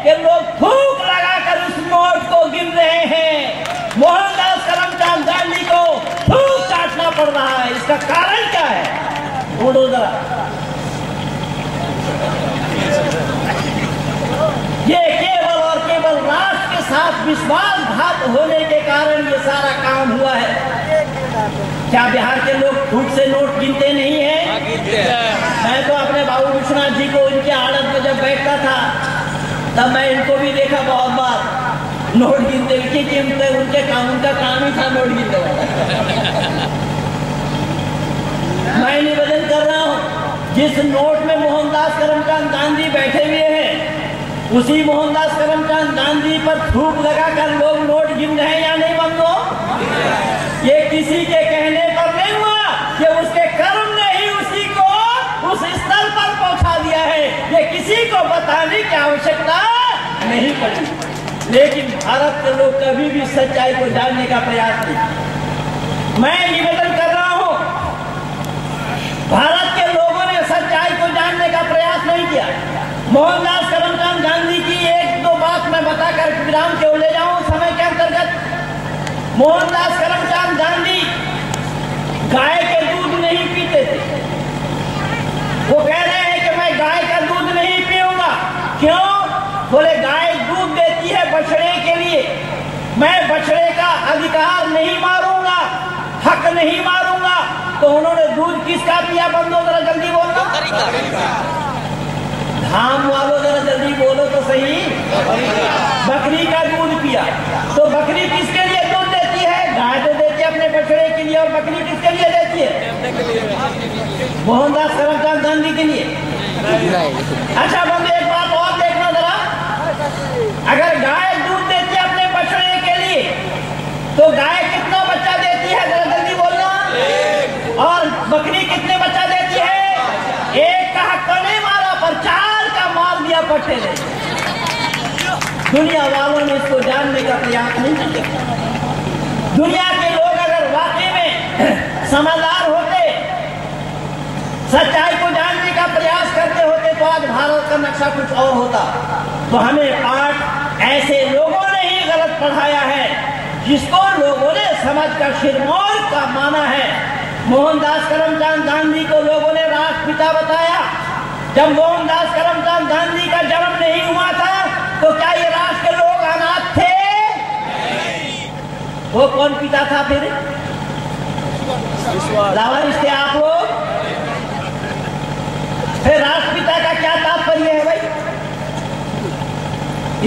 कि लोग थूक लगाकर उस नोट छोड़ो जरा। ये केवल और केवल राष्ट्र के साथ विश्वासघात होने के कारण ये सारा काम हुआ है। क्या बिहार के लोग धूप से नोट गिनते नहीं है? मैं तो अपने बाबू विश्वनाथ जी को उनके आड़त में जब बैठता था तब मैं इनको भी देखा बहुत बार नोट गिनते, उनके काम, उनका काम ही था नोट गिनते। मैं निवेदन कर रहा हूँ, जिस नोट में मोहनदास करमचंद गांधी बैठे हुए हैं उसी मोहनदास करमचंद गांधी पर थूक लगाकर लोग नोट गिन रहे हैं या नहीं बंधुओं? ये किसी के कहने पर नहीं हुआ, ये उसके कर्म ने ही उसी को उस स्तर पर पहुंचा दिया है। ये किसी को बताने की आवश्यकता नहीं पड़ी। लेकिन भारत के लोग कभी भी सच्चाई को जानने का प्रयास नहीं। मैं निवेदन कर रहा हूं, भारत के लोगों ने सच्चाई को जानने का प्रयास नहीं किया। मोहनदास करमचंद गांधी की एक दो बात मैं बताकर विराम के ले जाऊं समय के अंतर्गत। मोहनदास करमचंद गांधी गाय के दूध नहीं पीते थे। वो कह रहे हैं कि मैं गाय का दूध नहीं पीऊंगा। क्यों? बोले गाय दूध देती है बछड़े के लिए, मैं बछड़े का अधिकार नहीं मारूंगा, हक नहीं मारूंगा। तो उन्होंने दूध किसका पिया? बंदो जरा जल्दी बोलो, धाम वालों जरा जल्दी बोलो तो सही। बकरी का दूध पिया। तो बकरी किसके लिए दूध देती है? गाय तो देती है अपने बछड़े के लिए, और बकरी किसके लिए देती है? मोहनदास करमचंद गांधी के लिए। अच्छा बंदे एक बात और देखना जरा, अगर गाय दूध देती है अपने बछड़े के लिए तो गाय कितना बच्चा देती है? जरा जल्दी बोलना। और बकरी कितने बच्चा देती है? एक का हक नहीं मारा पर चार का मार दिया पट्टे ने। दुनिया वालों ने इसको जानने का प्रयास नहीं किया। दुनिया के लोग अगर वाकई में समझदार होते, सच्चाई को जानने का प्रयास करते होते तो आज भारत का नक्शा कुछ और होता। तो हमें पाठ ऐसे लोगों ने ही गलत पढ़ाया है जिसको लोगों ने समझकर सिरमौर का माना है। मोहनदास करमचंद गांधी को लोगों ने राष्ट्रपिता बताया। जब मोहनदास करमचंद गांधी का जन्म नहीं हुआ था तो क्या ये राष्ट्र के लोग अनाथ थे? वो कौन पिता था फिर? लावारिस थे आप लोग। फिर राष्ट्रपिता का क्या तात्पर्य है भाई?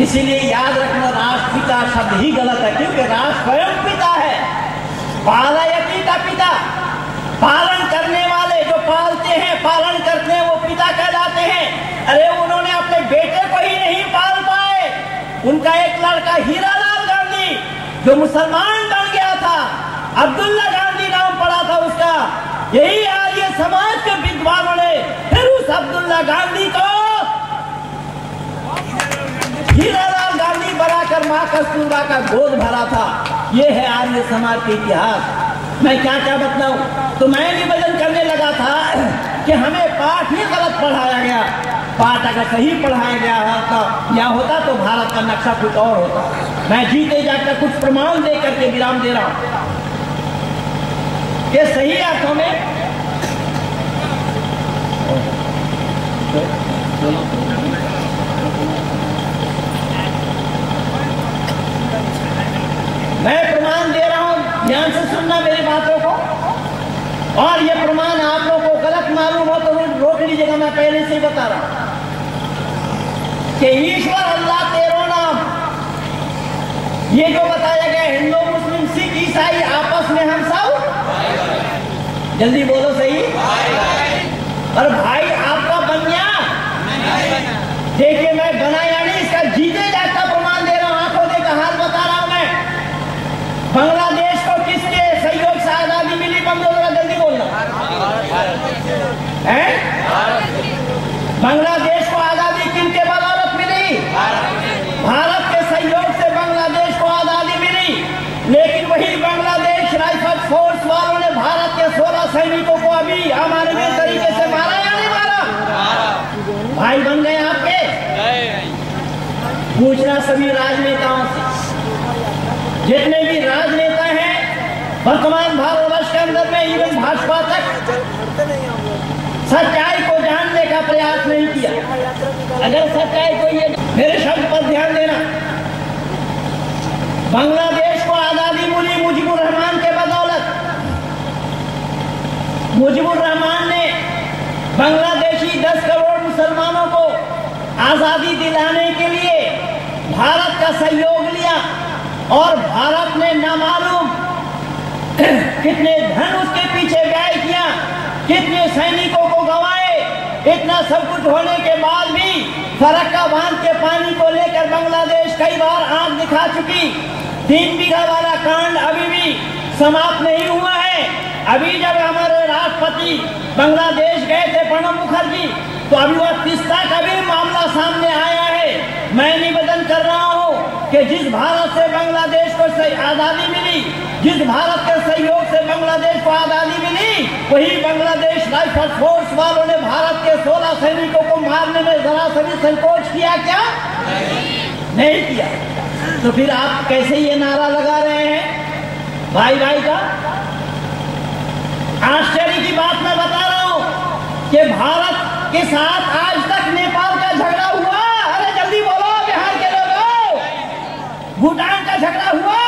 इसीलिए याद रखना, राष्ट्रपिता शब्द ही गलत है, क्योंकि राष्ट्र स्वयं पिता है। पालयती का पिता, पालन करने वाले जो पालते हैं, पालन करते हैं, वो पिता कहलाते हैं। अरे उन्होंने अपने बेटे को ही नहीं पाल पाए। उनका एक लड़का हीरालाल गांधी जो मुसलमान बन गया था, अब्दुल्ला गांधी नाम पड़ा था उसका। यही आर्य समाज के विद्वानों ने फिर उस अब्दुल्ला गांधी को हीरालाल गांधी बनाकर मां कस्तूरबा का गोद भरा था। ये है आर्य समाज के इतिहास। मैं क्या क्या बतलाऊं? तो मैं निवेदन करने लगा था कि हमें पाठ ही गलत पढ़ाया गया। पाठ अगर सही पढ़ाया गया होता तो भारत का नक्शा कुछ और होता। मैं जीते जाकर कुछ प्रमाण दे करके विराम दे रहा हूं कि सही अर्थों में मैं प्रमाण दे रहा हूं, ध्यान से सुनना मेरी बातों को। और ये प्रमाण आप लोगों को गलत मालूम हो तो रोक लीजिएगा। मैं पहले से ही बता रहा हूं कि ईश्वर अल्लाह तेरो नाम, ये जो बताया गया हिंदू मुस्लिम सिख ईसाई आपस में हम सब, जल्दी बोलो सही। और भाई आपका बनिया देखिए, मैं बनाया नहीं, इसका जीते जाता प्रमाण दे रहा हूं। आंखों देखा हाल बता रहा हूं मैं। बांग्लादेश को किसके सहयोग से आजादी मिली? बंदो जरा जल्दी बोलना है। बांग्लादेश को आजादी किनके बदौलत मिली? भारत के सहयोग से बांग्लादेश को आजादी मिली। लेकिन वही बांग्लादेश राइफल फोर्स वालों ने भारत के 16 सैनिकों को अभी अमानवीय तरीके से मारा या नहीं मारा? भाई बन गए आपके। पूछना सभी राजनेताओं से, जितने भी राजनेता हैं वर्तमान भारतवर्ष के अंदर में, इवन भाजपा तक, सच्चाई को जानने का प्रयास नहीं किया। अगर सच्चाई को ये, मेरे शब्द पर ध्यान देना, बांग्लादेश को आजादी मिली मुजीबुर रहमान के बदौलत। मुजीबुर रहमान ने बांग्लादेशी 10 करोड़ मुसलमानों को आजादी दिलाने के लिए भारत का सहयोग लिया और भारत ने नामालूम कितने धन उसके पीछे व्यय किया, कितने सैनिकों को गंवाए। इतना सब कुछ होने के बाद भी फरक्का बांध के पानी को लेकर बांग्लादेश कई बार आंख दिखा चुकी। 3 बीघा वाला कांड अभी भी समाप्त नहीं हुआ है। अभी जब हमारे राष्ट्रपति बांग्लादेश गए थे प्रणब मुखर्जी, तो अभी वह तीस्ता का भी मामला सामने आया है। मैं निवेदन कर रहा हूं कि जिस भारत से बांग्लादेश को आजादी मिली, जिस भारत के सहयोग से बांग्लादेश को आजादी मिली, वही बांग्लादेश राइफल फोर्स वालों ने भारत के 16 सैनिकों को मारने में जरा सा भी संकोच किया क्या? नहीं किया। तो फिर आप कैसे ये नारा लगा रहे हैं भाई भाई का? आश्चर्य की बात मैं बता रहा हूं कि भारत के साथ आज तक नेपाल का झगड़ा हुआ। अरे जल्दी बोलो बिहार के लोगों, भूटान का झगड़ा हुआ,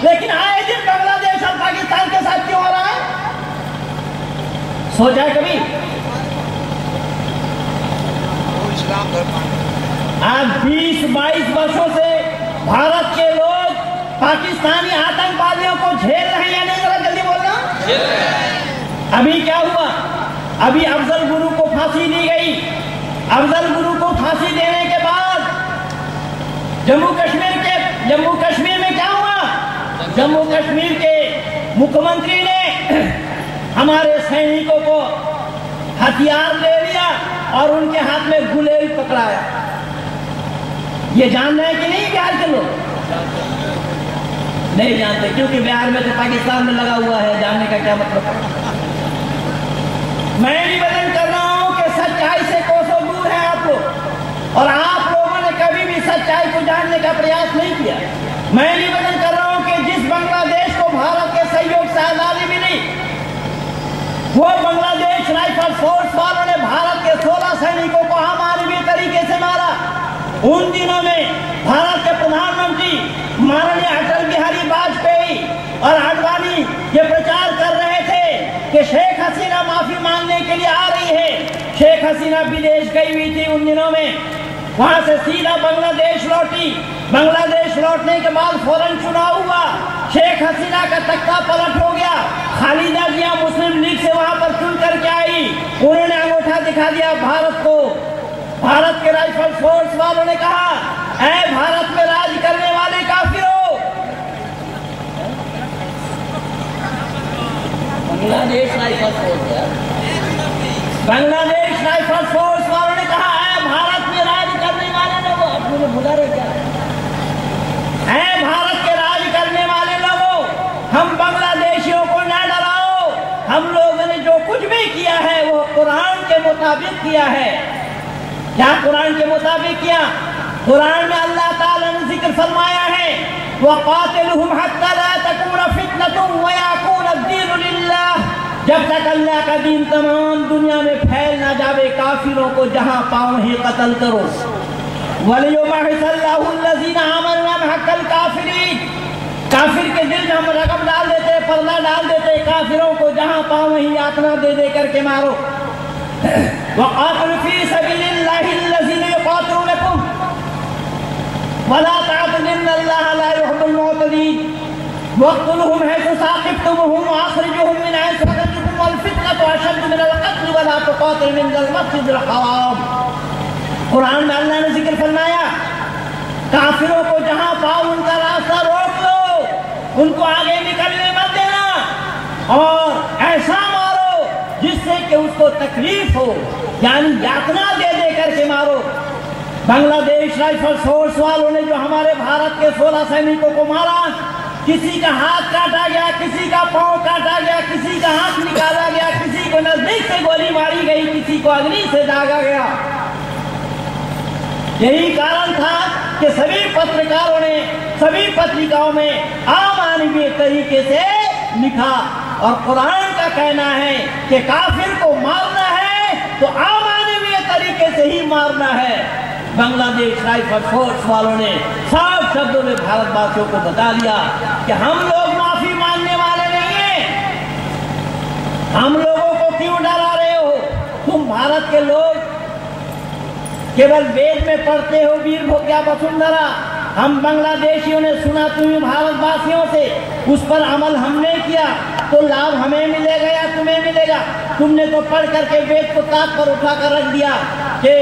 लेकिन आए दिन बांग्लादेश और पाकिस्तान के साथ क्यों हो रहा है? सोचा है कभी? आज 20-22 वर्षों से भारत के लोग पाकिस्तानी आतंकवादियों को झेल रहे हैं या नहीं? जरा जल्दी बोलना। अभी क्या हुआ? अभी अफजल गुरु को फांसी दी गई। अफजल गुरु को फांसी देने के बाद जम्मू कश्मीर में क्या हुआ? जम्मू कश्मीर के मुख्यमंत्री ने हमारे सैनिकों को हथियार दे दिया और उनके हाथ में गुलेल पकड़ाया। ये जान रहे हैं कि नहीं बिहार के लोग? नहीं जानते, क्योंकि बिहार में तो पाकिस्तान में लगा हुआ है। जानने का क्या मतलब? मैं निवेदन कर रहा हूं कि सच्चाई से कोसों दूर है आप लोग, और आप लोगों ने कभी भी सच्चाई को जानने का प्रयास नहीं किया। मैं निवेदन कर रहा हूं कि जिस बांग्लादेश को भारत के सहयोग से आजादी मिली, वो बांग्लादेश राइफल फोर्स वालों ने भारत के 16 सैनिकों को अमानवीय तरीके से मारा। उन दिनों में भारत के प्रधानमंत्री माननीय अटल बिहारी वाजपेयी और आडवाणी ये प्रचार कर रहे थे कि शेख हसीना माफी मांगने के लिए आ रही है। शेख हसीना विदेश गई हुई थी उन दिनों में, वहां से सीधा बांग्लादेश लौटी। बांग्लादेश लौटने के बाद फौरन चुनाव हुआ, शेख हसीना का तख्ता पलट हो गया। खालिदा जिया मुस्लिम लीग से वहां पर चुन करके आई, उन्होंने अंगूठा दिखा दिया भारत को। भारत के राइफल फोर्स वालों ने कहा, ऐ भारत में राज करने वाले काफिरों, बांग्लादेश राइफल फोर्स वालों ने कहा, ऐ भारत में राज करने वाले लोगों, आपने भुला रहे क्या? ऐ भारत के राज करने वाले लोगों, हम बांग्लादेशियों को न डराओ। हम लोगों ने जो कुछ भी किया है वो कुरान के मुताबिक किया है। क्या कुरान के मुताबिक किया? कुरान में अल्लाह ताला ने जिक्र फरमाया है, वक़ातिलहुम हत्ता ला तकून फितनतुन व यकून अद-दीनु लिल्लाह। जब तक अल्लाह का दीन तमाम दुनिया में फैल ना जावे, काफिरों को जहां पाओ ही कत्ल करो। वलियुमहिसल्लाहु अल्लज़ीना आमनू महकल काफिरीन। काफिर के दिल में हम रगब डाल देते, पर्दा डाल देते, काफिरों को जहां पाओ वहीं यातना दे दे करके मारो। वक़ातिलू फी सबीलिल्लाहि अल्लज़ीना युक़ातिलूनकुम वला तअतदू इन्नल्लाहा ला युहिब्बुल मुअतदीन। वक़्तुलहुम हैसु साक़िफ्तumuhum वअख़रिजुहुम मिन हैसु अख़रजतुकुम वल फितनतु अशद्दु मिनल क़त्ल वला तुक़ातिलू इनदल मस्जिदिल हराम। कुरान में अल्लाह ने जिक्र फरमाया, काफिरों को जहां पाओ उनका रास्ता रोक लो, उनको आगे निकलने मत देना, और ऐसा मारो जिससे कि उसको तकलीफ हो, यानी यातना दे दे करके मारो। बांग्लादेश राइफल फोर्स वालों ने जो हमारे भारत के 16 सैनिकों को मारा, किसी का हाथ काटा गया, किसी का पांव काटा गया, किसी का हाथ निकाला गया, किसी को नजदीक से गोली मारी गई, किसी को अग्नि से दागा गया। यही कारण था कि सभी पत्रकारों ने सभी पत्रिकाओं में अमानवीय तरीके से लिखा, और कुरान का कहना है कि काफिर को मारना है मानना है। बांग्लादेश राइफल फोर्स वालों ने साफ शब्दों में भारतवासियों को बता दिया कि हम लोग माफी मांगने वाले नहीं हैं। हम लोगों को क्यों डरा रहे हो? तुम भारत के लोग केवल वेद में पढ़ते हो वीर भोग्या वसुंधरा। हम बांग्लादेशियों ने सुना तुम्हें भारतवासियों से, उस पर अमल हमने किया तो लाभ हमें मिलेगा या तुम्हें मिलेगा? तुमने तो पढ़ करके वेद को ताक पर उठा कर रख दिया कि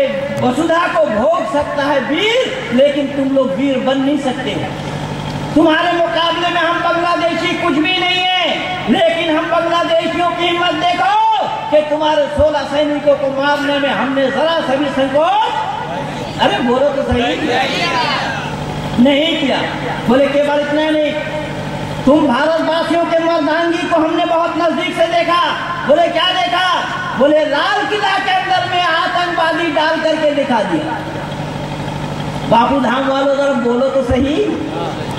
वसुधा को भोग सकता है वीर, लेकिन तुम लोग वीर बन नहीं सकते। तुम्हारे मुकाबले में हम बांग्लादेशी कुछ भी नहीं है, लेकिन हम बांग्लादेशियों की हिम्मत देखो कि तुम्हारे 16 सैनिकों को मारने में हमने जरा सा भी संकोच, अरे बोलो तो सही, नहीं किया। बोले केवल इतना नहीं, तुम भारतवासियों के मर्दानगी को हमने बहुत नजदीक से देखा। बोले क्या देखा? बोले लाल किला के अंदर में आतंकवादी डाल करके दिखा दिया। बापू धाम वालों जरा बोलो तो सही,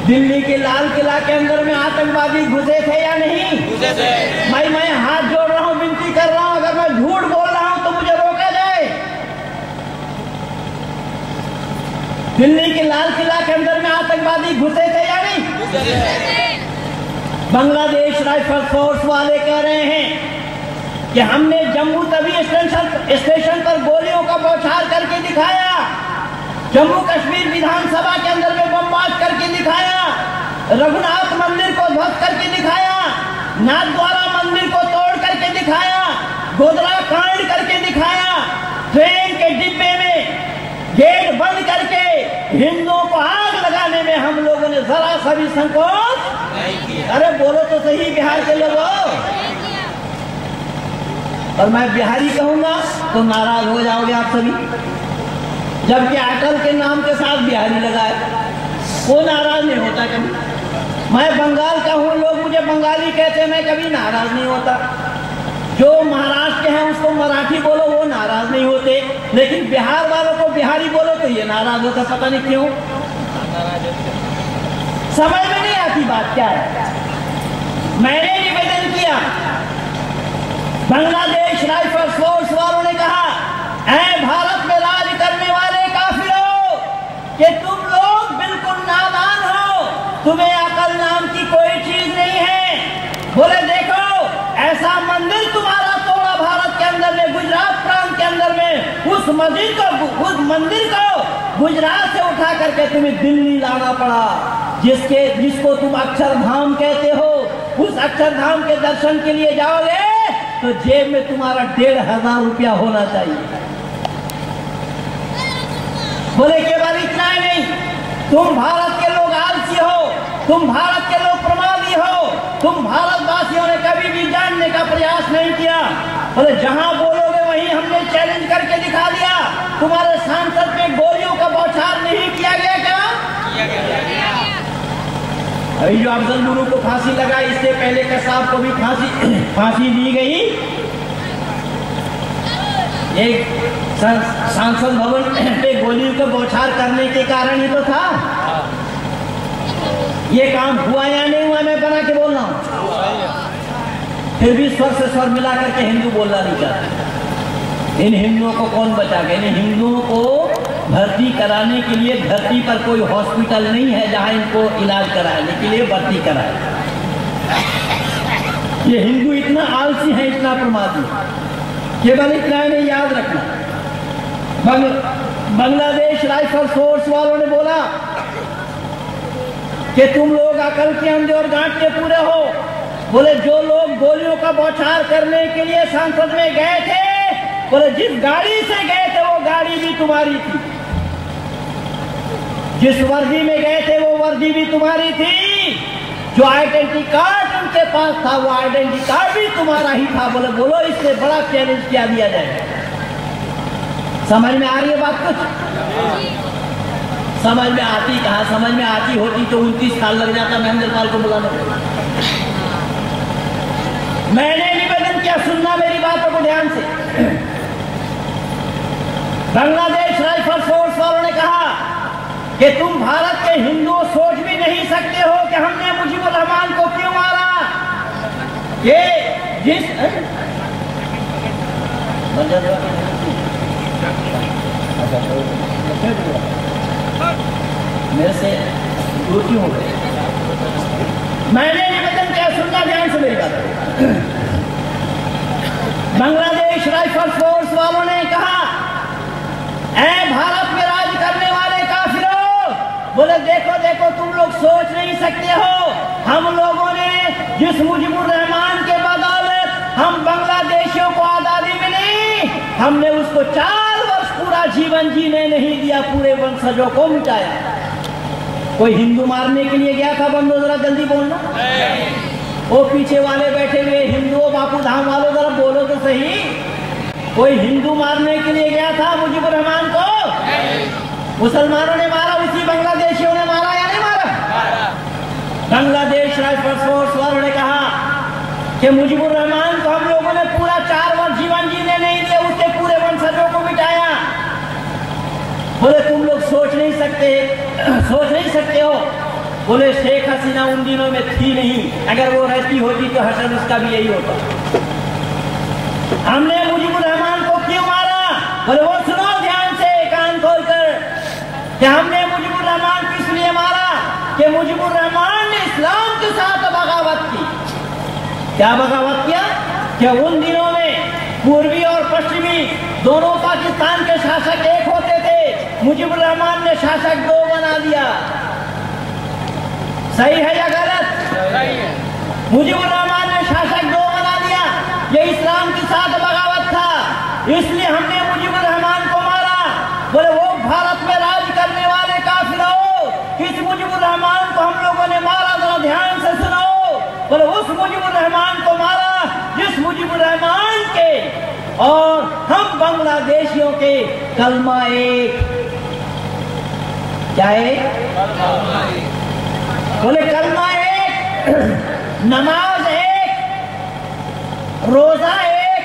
दिल्ली के लाल किला के अंदर में आतंकवादी घुसे थे या नहीं? घुसे थे। मैं हाथ जोड़ रहा हूँ, विनती कर रहा हूँ, अगर मैं झूठ बोल रहा हूँ तो मुझे रोका जाए। दिल्ली के लाल किला के अंदर में आतंकवादी घुसे थे या नहीं? घुसे थे। बांग्लादेश राइफल फोर्स वाले कह रहे हैं कि हमने जम्मू तवी स्टेशन पर गोलियों का बौछार करके दिखाया, जम्मू कश्मीर विधानसभा के अंदर में बमबाज करके दिखाया, रघुनाथ मंदिर को ध्वस्त करके दिखाया, नाथद्वारा मंदिर को तोड़ करके दिखाया, गोधरा कांड करके दिखाया, ट्रेन के डिब्बे में गेट बंद करके हिंदुओं को आग लगाने में हम लोगों ने जरा सा भी संकोच नहीं किया। अरे बोलो तो सही बिहार के लोगों। और मैं बिहारी कहूंगा तो नाराज हो जाओगे आप सभी, जबकि अटल के नाम के साथ बिहारी लगा है, वो नाराज नहीं होता कभी। मैं बंगाल का हूँ, लोग मुझे बंगाली कहते हैं, मैं कभी नाराज नहीं होता। जो महाराष्ट्र के हैं उसको मराठी बोलो, वो नाराज नहीं होते, लेकिन बिहार वालों को बिहारी बोलो तो ये नाराज होता, पता नहीं क्यों, समझ में नहीं आती बात क्या है। मैंने निवेदन किया, बांग्लादेश राइफल फोर्स वालों ने कहा, ऐ भारत में राज करने वाले काफिरों, कि तुम लोग बिल्कुल नादान हो, तुम्हें अकल नाम की कोई चीज नहीं है। बोले देखो, ऐसा मंदिर तुम्हारा तोड़ा भारत के अंदर में, गुजरात प्रांत के अंदर में, उस मंदिर को गुजरात से उठा करके तुम्हें दिल्ली लाना पड़ा, जिसको तुम अक्षरधाम कहते हो। उस अक्षरधाम के दर्शन के लिए जाओगे तो जेब में तुम्हारा 1500 रुपया होना चाहिए। बोले केवल इतना ही नहीं, तुम भारत के लोग आलसी हो, तुम भारत के लोग प्रमादी हो, तुम भारतवासियों ने कभी भी जानने का प्रयास नहीं किया। बोले जहां बोलोगे वहीं हमने चैलेंज करके दिखा दिया। तुम्हारे सांसद पे गोलियों का बौछार नहीं किया गया क्या? अभी जो अफजल गुरु को फांसी लगा, इससे पहले कसाब को भी फांसी दी गई। एक सांसद भवन पे गोलियों का बौछार करने के कारण ही तो था। ये काम हुआ या नहीं हुआ मैं बना के बोल रहा हूं, फिर भी स्वर से स्वर मिला करके हिंदू बोलना नहीं चाहते। इन हिंदुओं को कौन बचाएगा? इन हिंदुओं को भर्ती कराने के लिए धरती पर कोई हॉस्पिटल नहीं है जहां इनको इलाज कराने के लिए भर्ती कराए। ये हिंदू इतना आलसी है, इतना प्रमादी। केवल इतना नहीं याद रखना, बांग्लादेश राइफल फोर्स वालों ने बोला कि तुम लोग अकल के अंधे और गांठ के पूरे हो। बोले जो लोग गोलियों का बौछार करने के लिए संसद में गए थे, बोले जिस गाड़ी से गए थे वो गाड़ी भी तुम्हारी थी, जिस वर्दी में गए थे वो वर्दी भी तुम्हारी थी, जो आइडेंटिटी कार्ड उनके पास था वो आइडेंटिटी कार्ड भी तुम्हारा ही था। बोले बोलो इससे बड़ा चैलेंज क्या दिया जाए? समझ में आ रही है बात? कुछ समझ में आती कहाँ? समझ में आती होती तो 29 साल लग जाता महेंद्र पाल को बुलाने में। मैंने निवेदन किया, सुनना मेरी बातों को ध्यान से। बांग्लादेश राइफल फोर्स वालों ने कहा कि तुम भारत के हिंदू सोच भी नहीं सकते हो कि हमने मुजीबुर रहमान को क्यों मारा। ये जिस मेरे से दूर क्यों हो गए? मैंने निवेदन किया, सुनना ध्यान से मेरी बात। बांग्लादेश राइफल फोर्स वालों ने कहा, ऐ भारत में राज करने वाले काफिरों, बोले देखो देखो तुम लोग सोच नहीं सकते हो, हम लोगों ने जिस मुजीबुर रहमान के बदौलत हम बांग्लादेशियों को आज़ादी मिली, हमने उसको 4 वर्ष पूरा जीवन जीने नहीं दिया, पूरे वंशजों को मिटाया। कोई हिंदू मारने के लिए गया था? बंदो जरा जल्दी बोलना। वो पीछे वाले बैठे हुए हिंदुओं, बापू धाम वालों, जरा बोलो तो सही, कोई हिंदू मारने के लिए गया था मुजीबुर रहमान को? मुसलमानों ने मारा, उसी बांग्लादेशियों ने मारा या नहीं मारा? बांग्लादेश राइफल फोर्स वालों ने कहा कि मुजीबुर रहमान को हम लोगों ने पूरा 4 वर्ष जीवन जीने नहीं दिया, उसके पूरे वंशजों को मिटाया। बोले तुम लोग सोच नहीं सकते हो। बोले शेख हसीना उन दिनों में थी नहीं, अगर वो रहती होती तो हसन उसका भी यही होता। हमने मुजीबुर रहमान को क्यों मारा? बोले वो सुनो ध्यान से, कान खोलकर, कि हमने मुजीबुर रहमान को इसलिए मारा कि मुजीबुर रहमान ने इस्लाम के साथ बगावत की। क्या बगावत किया? कि उन दिनों में पूर्वी और पश्चिमी दोनों पाकिस्तान के शासक एक होते थे, मुजीबुर रहमान ने शासक 2 बना दिया। सही है या गलत? सही है। मुजीबुर रहमान ने शासक 2 बना दिया, ये इस्लाम के साथ बगावत था, इसलिए हमने मुजीबुर रहमान को मारा। बोले वो भारत में राज करने वाले काफिरों, किस मुजीबुर रहमान को हम लोगों ने मारा? जरा ध्यान से सुनो। बोले उस मुजीबुर रहमान को मारा जिस मुजीबुर रहमान के और हम बांग्लादेशियों के कलमा एक, क्या है? बोले कलमा एक, नमाज एक, रोजा एक,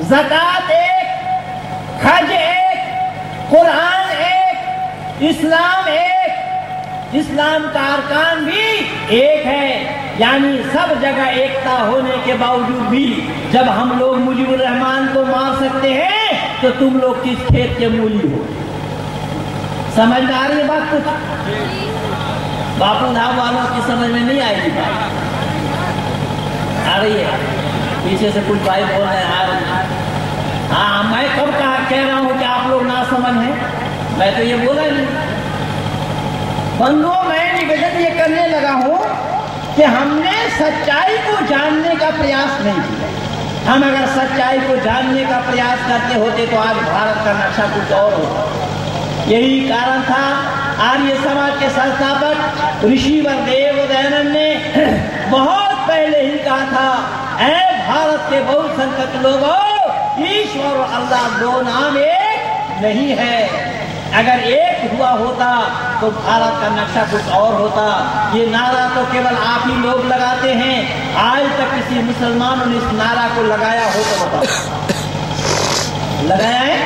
ज़कात एक, हज एक, कुरान एक, इस्लाम एक, इस्लाम का अरकान भी एक है। यानी सब जगह एकता होने के बावजूद भी जब हम लोग मुजीबुर रहमान को मार सकते हैं तो तुम लोग किस खेत के मूली हो? समझ में आ रही है बात? कुछ बापू धाम वालों की समझ में नहीं आएगी बात? आ रही है? पीछे से कुछ भाई बोल रहे हैं। हाँ, मैं कब कह रहा हूँ कि आप लोग ना समझ हैं? मैं तो ये बोला नहीं। बंधुओं, मैं निवेदन ये करने लगा हूँ कि हमने सच्चाई को जानने का प्रयास नहीं किया। हम अगर सच्चाई को जानने का प्रयास करते होते तो आज भारत का नक्शा कुछ और होता। यही कारण था आर्य समाज के संस्थापक ऋषिवर देव दयानंद ने बहुत पहले ही कहा था, ऐ भारत के बहुसंख्यक लोगों, ईश्वर और अल्लाह 2 नाम एक नहीं है। अगर एक हुआ होता तो भारत का नक्शा कुछ और होता। ये नारा तो केवल आप ही लोग लगाते हैं, आज तक किसी मुसलमानों ने इस नारा को लगाया हो तो बताओ? लगाया है?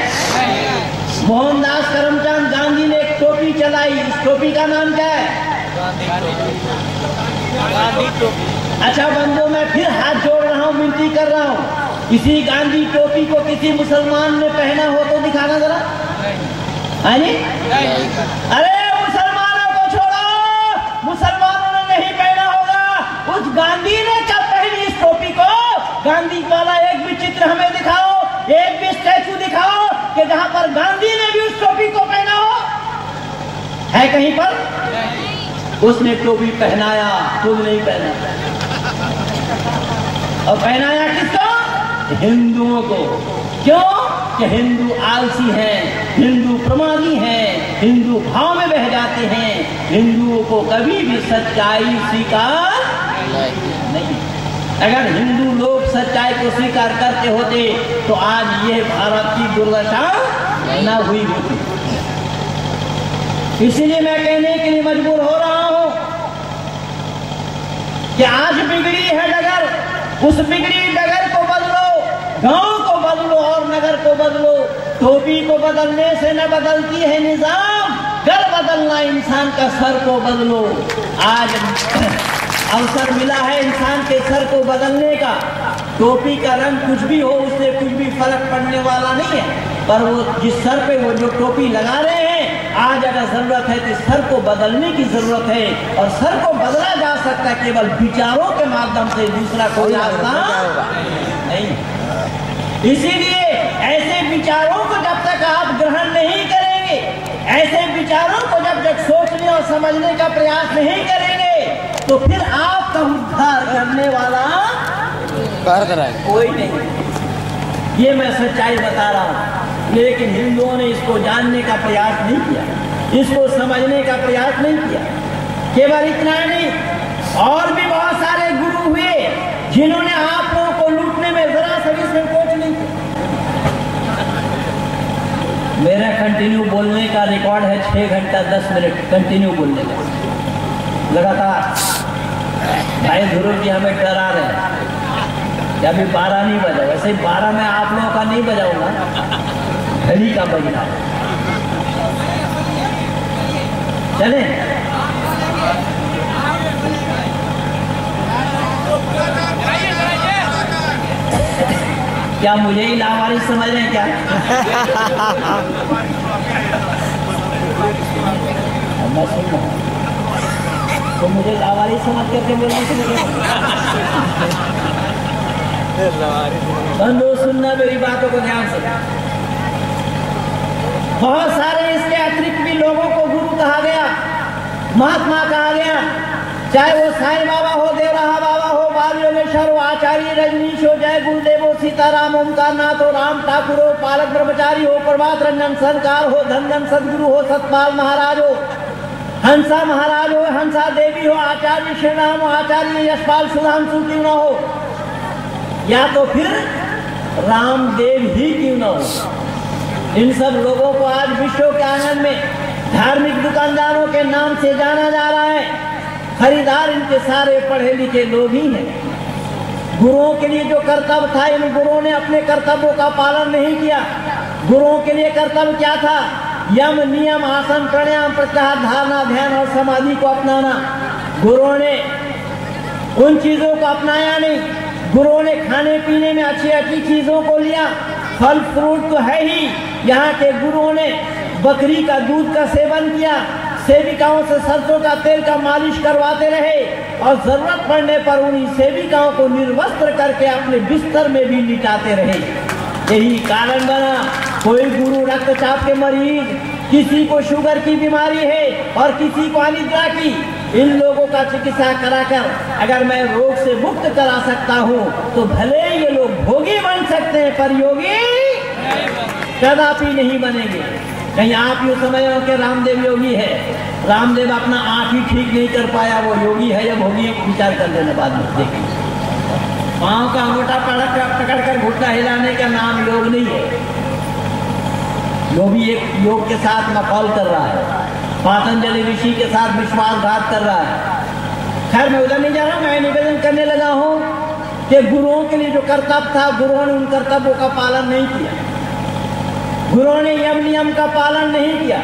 मोहनदास करमचंद गांधी ने एक टोपी चलाई, इस टोपी का नाम क्या है? गांधी टोपी। अच्छा बंधुओं, मैं फिर हाथ जोड़ रहा हूँ, विनती कर रहा हूँ, किसी गांधी टोपी को किसी मुसलमान ने पहना हो तो दिखाना जरा। अरे मुसलमानों को छोड़ो, मुसलमानों ने नहीं पहना होगा। उस गांधी ने कब पहनी इस टोपी को? गांधी वाला एक भी चित्र हमें दिखाओ, एक भी स्टैचू दिखाओ कि जहां पर गांधी ने भी उस टोपी को पहना हो। है कहीं पर? उसने टोपी पहनाया, तुम नहीं पहना। और पहनाया किसको? हिंदुओं को। क्यों? कि हिंदू आलसी हैं, हिंदू प्रमादी हैं, हिंदू भाव में बह जाते हैं, हिंदुओं को कभी भी सच्चाई स्वीकार नहीं। अगर हिंदू लोग सच्चाई को स्वीकार करते होते तो आज ये भारत की दुर्दशा न हुई होती। इसीलिए मैं कहने के लिए मजबूर हो रहा हूं कि आज बिगड़ी है डगर, उस बिगड़ी डगर को बदलो, गांव को बदलो और नगर को बदलो। टोपी को बदलने से न बदलती है निजाम, घर बदलना इंसान का सर को बदलो। आज अवसर मिला है इंसान के सर को बदलने का। टोपी का रंग कुछ भी हो, उससे कुछ भी फर्क पड़ने वाला नहीं है। पर वो जिस सर पे वो जो टोपी लगा रहे हैं, आज अगर जरूरत है तो इस सर को बदलने की जरूरत है, और सर को बदला जा सकता है केवल विचारों के माध्यम से, दूसरा कोई रास्ता नहीं। इसीलिए ऐसे विचारों को जब तक आप ग्रहण नहीं करेंगे, ऐसे विचारों को जब तक सोचने और समझने का प्रयास नहीं करेंगे, तो फिर आपका उद्धार करने वाला कोई नहीं। ये मैं सच्चाई बता रहा हूँ, लेकिन हिंदुओं ने इसको जानने का प्रयास नहीं किया, इसको समझने का प्रयास नहीं किया। केवल इतना नहीं, और भी बहुत सारे गुरु हुए जिन्होंने आप लोगों को लूटने में जरा सा भी संकोच नहीं किया। मेरा कंटिन्यू बोलने का रिकॉर्ड है 6 घंटा 10 मिनट कंटिन्यू बोलने का लगातार। भाई ध्रुव जी हमें डरा रहे हैं कि अभी 12 नहीं बजा, वैसे 12 में आप लोगों का नहीं बजाऊंगा, घड़ी का बजना। चले क्या मुझे ही लावारिस समझ रहे हैं क्या? मैं सुन रहा हूं तो मुझे लावारिस समझ करके बोलने से बंधु सुनना मेरी बातों को ध्यान से। बहुत सारे इसके अतिरिक्त भी लोगों को गुरु कहा गया, महात्मा कहा गया, चाहे वो साईं बाबा हो, देवराहा बाबा हो, बाल योगेश्वर हो, आचार्य रजनीश हो, जय गुरुदेव हो, सीताराम ओमकार नाथ हो, राम ठाकुर हो, पालक ब्रह्मचारी हो, प्रभात रंजन सरकार हो, धन सदगुरु हो, सतपाल महाराज हो, हंसा महाराज हो, हंसा देवी हो, आचार्य श्री राम हो, आचार्य यशपाल सुधांशु क्यों न हो, या तो फिर रामदेव ही क्यों न हो। इन सब लोगों को आज विश्व के आंगन में धार्मिक दुकानदारों के नाम से जाना जा रहा है। खरीदार इनके सारे पढ़े लिखे लोग ही हैं। गुरुओं के लिए जो कर्तव्य था, इन गुरुओं ने अपने कर्तव्यों का पालन नहीं किया। गुरुओं के लिए कर्तव्य क्या था? यम नियम आसन प्राणायाम प्रत्याहार धारणा ध्यान और समाधि को अपनाना। गुरुओं ने उन चीजों को अपनाया नहीं। गुरुओं ने खाने पीने में अच्छी अच्छी चीजों को लिया, फल फ्रूट तो है ही। यहाँ के गुरुओं ने बकरी का दूध का सेवन किया, सेविकाओं से सरसों का तेल का मालिश करवाते रहे, और जरूरत पड़ने पर उन्हीं सेविकाओं को निर्वस्त्र करके अपने बिस्तर में भी लिटाते रहे। यही कारण बना कोई गुरु रक्तचाप के मरीज, किसी को शुगर की बीमारी है और किसी को अनिद्रा की, इन लोगों का चिकित्सा कराकर अगर मैं रोग से मुक्त करा सकता हूँ तो भले ये लोग भोगी बन सकते हैं, पर योगी कदापि नहीं बनेंगे। कहीं आप यूँ समझ रहे हो कि रामदेव योगी है, रामदेव अपना आँख ही ठीक नहीं कर पाया, वो योगी है या भोगी है, विचार कर लेना बाद में। देखिए, पाँव का अंगूठा पकड़ कर घुटना हिलाने का नाम योग नहीं है। वो भी एक योग के साथ मखौल कर रहा है, पातंजलि ऋषि के साथ विश्वासघात कर रहा है। खैर मैं उधर नहीं जा रहा, मैं निवेदन करने लगा हूँ कि गुरुओं के लिए जो कर्तव्य था, गुरुओं ने उन कर्तव्यों का पालन नहीं किया। गुरुओं ने यम नियम का पालन नहीं किया।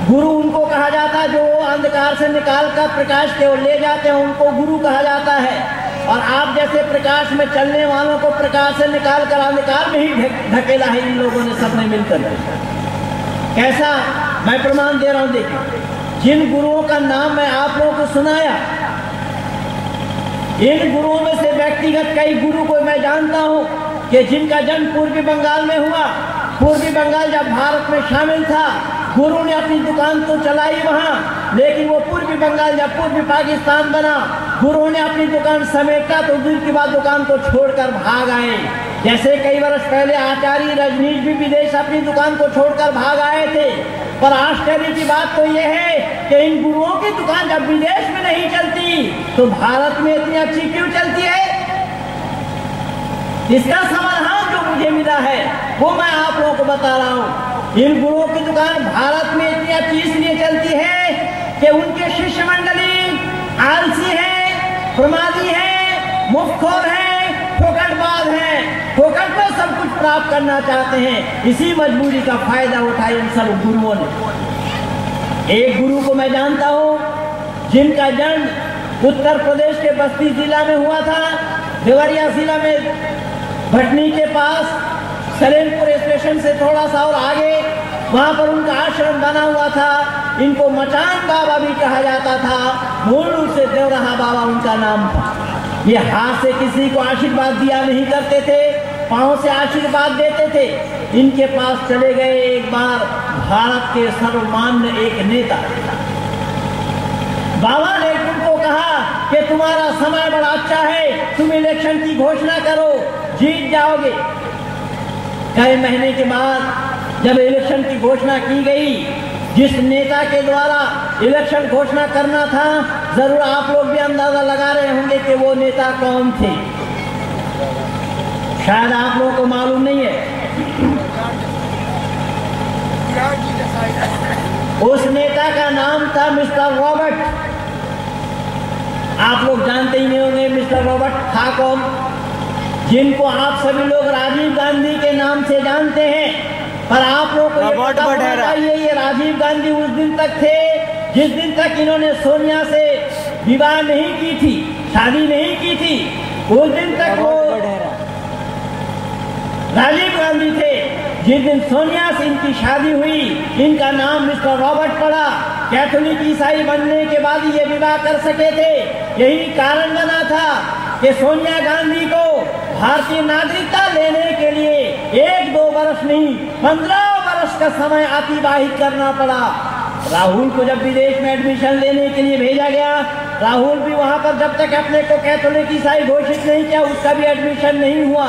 गुरु उनको कहा जाता है जो अंधकार से निकाल कर प्रकाश की ओर ले जाते हैं, उनको गुरु कहा जाता है। और आप जैसे प्रकाश में चलने वालों को प्रकाश से निकाल कर अंधकार में ही ढकेला है इन लोगों ने सबने मिलकर। कैसा? मैं प्रमाण दे रहा हूं। देखिए, जिन गुरुओं का नाम मैं आप लोगों को सुनाया, इन गुरुओं में से व्यक्तिगत कई गुरु को मैं जानता हूं कि जिनका जन्म पूर्वी बंगाल में हुआ। पूर्वी बंगाल जब भारत में शामिल था, गुरु ने अपनी दुकान तो चलाई वहां, लेकिन वो पूर्वी बंगाल जब पूर्वी पाकिस्तान बना, गुरु ने अपनी दुकान समेटा तो दूर की बात दुकान को छोड़कर भाग आए। जैसे कई वर्ष पहले आचार्य रजनीश भी विदेश अपनी दुकान को छोड़कर भाग आए थे। पर आश्चर्य की बात तो यह है कि इन गुरुओं की दुकान जब विदेश में नहीं चलती तो भारत में इतनी अच्छी क्यों चलती है? इसका समाधान जो मुझे मिला है वो मैं आप लोगों को बता रहा हूँ। इन गुरुओं की दुकान भारत में इतनी अच्छी इसलिए चलती है कि उनके शिष्य मंडली आलसी है, प्रमादी है, मुफ्तखोर है, फोकटबाज है, फोकट में सब कुछ प्राप्त करना चाहते हैं। इसी मजबूरी का फायदा उठाया इन सब गुरुओं ने। एक गुरु को मैं जानता हूँ जिनका जन्म उत्तर प्रदेश के बस्ती जिला में हुआ था। देवरिया जिला में भटनी के पास सलेमपुर स्टेशन से थोड़ा सा और आगे वहां पर उनका आश्रम बना हुआ था। इनको मचान बाबा भी कहा जाता था। मूल रूप से देवराहा बाबा उनका नाम था। ये हाथ से किसी को आशीर्वाद दिया नहीं करते थे, पांव से आशीर्वाद देते थे। इनके पास चले गए एक बार भारत के सर्वमान्य एक नेता। बाबा ने उनको कहा कि तुम्हारा समय बड़ा अच्छा है, तुम इलेक्शन की घोषणा करो, जीत जाओगे। कई महीने के बाद जब इलेक्शन की घोषणा की गई, जिस नेता के द्वारा इलेक्शन घोषणा करना था, जरूर आप लोग भी अंदाजा लगा रहे होंगे कि वो नेता कौन थे। शायद आप लोगों को मालूम नहीं है। उस नेता का नाम था मिस्टर रॉबर्ट। आप लोग जानते ही नहीं होंगे मिस्टर रॉबर्ट था कौन, जिनको आप सभी लोग राजीव गांधी के नाम से जानते हैं। पर आप लोग को ये पता होना चाहिए, ये राजीव गांधी उस दिन तक थे जिस दिन तक इन्होंने सोनिया से विवाह नहीं की थी, शादी नहीं की थी। उस दिन तक वो राजीव गांधी थे। जिस दिन सोनिया से इनकी शादी हुई, इनका नाम मिस्टर रॉबर्ट पड़ा। कैथोलिक ईसाई बनने के बाद ये विवाह कर सके थे। यही कारण बना था कि सोनिया गांधी को भारतीय नागरिकता लेने के लिए 1-2 वर्ष नहीं 15 वर्ष का समय अतिबाहित करना पड़ा। राहुल को जब विदेश में एडमिशन लेने के लिए भेजा गया, राहुल भी वहां पर जब तक अपने को कैथोलिक ईसाई घोषित नहीं किया, उसका भी एडमिशन नहीं हुआ।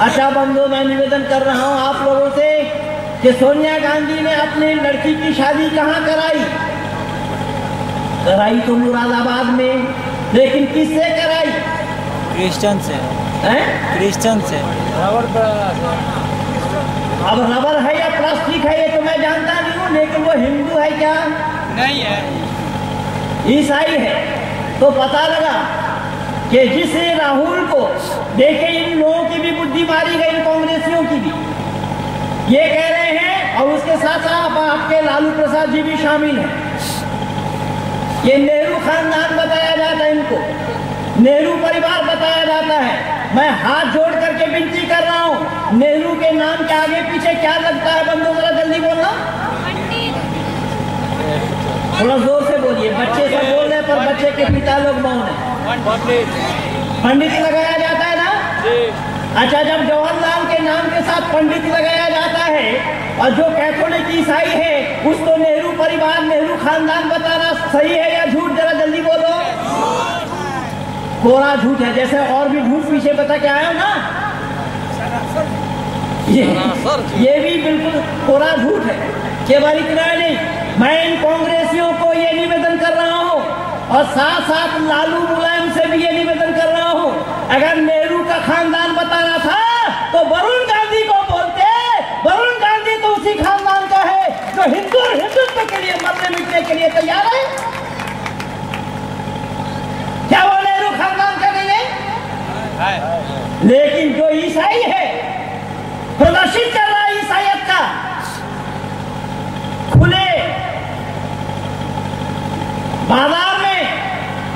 अच्छा बंधुओं, मैं निवेदन कर रहा हूं आप लोगों से कि सोनिया गांधी ने अपनी लड़की की शादी कहां कराई? कराई तो मुरादाबाद में, लेकिन किससे कराई? क्रिश्चियन से। क्रिश्चियन से। अब रबर है या प्लास्टिक है ये तो मैं जानता नहीं हूँ, लेकिन वो हिंदू है क्या? नहीं है, ईसाई है। तो पता लगा कि जिस राहुल को देखे इन लोगों की भी बुद्धि मारी गई, कांग्रेसियों की भी, ये कह रहे हैं। और उसके साथ साथ आपके लालू प्रसाद जी भी शामिल हैं। ये नेहरू खानदान बताया जाता है, इनको नेहरू परिवार बताया जाता है। मैं हाथ जोड़ करके विनती कर रहा हूँ, नेहरू के नाम के आगे पीछे क्या लगता है? बंधु जरा जल्दी बोलना, थोड़ा जोर से बोलिए। बच्चे सब बोल रहे हैं पर बच्चे के पिता लोग मौन है। पंडित लगाया जाता है ना? अच्छा, जब जवाहरलाल के नाम के साथ पंडित लगाया जाता है और जो कैथोलिक ईसाई है उसको नेहरू परिवार, नेहरू खानदान बताना सही है या झूठ? जरा जल्दी बोलो। कोरा झूठ है, जैसे और भी झूठ पीछे बता के आया ना, ये भी बिल्कुल कोरा झूठ है। केवल इतना नहीं, मैं इन कांग्रेसियों को ये निवेदन कर रहा हूँ और साथ साथ लालू मुलायम से भी ये निवेदन कर रहा हूँ, अगर नेहरू का खानदान बताना था तो वरुण गांधी को बोलते। वरुण गांधी तो उसी खानदान का है जो हिंदुत्व के लिए मरने मिटने के लिए तैयार है। क्या वो नेहरू खानदान का नहीं है? लेकिन जो ईसाई है, प्रदर्शित कर रहा है ईसाइयत का खुले बाजार में,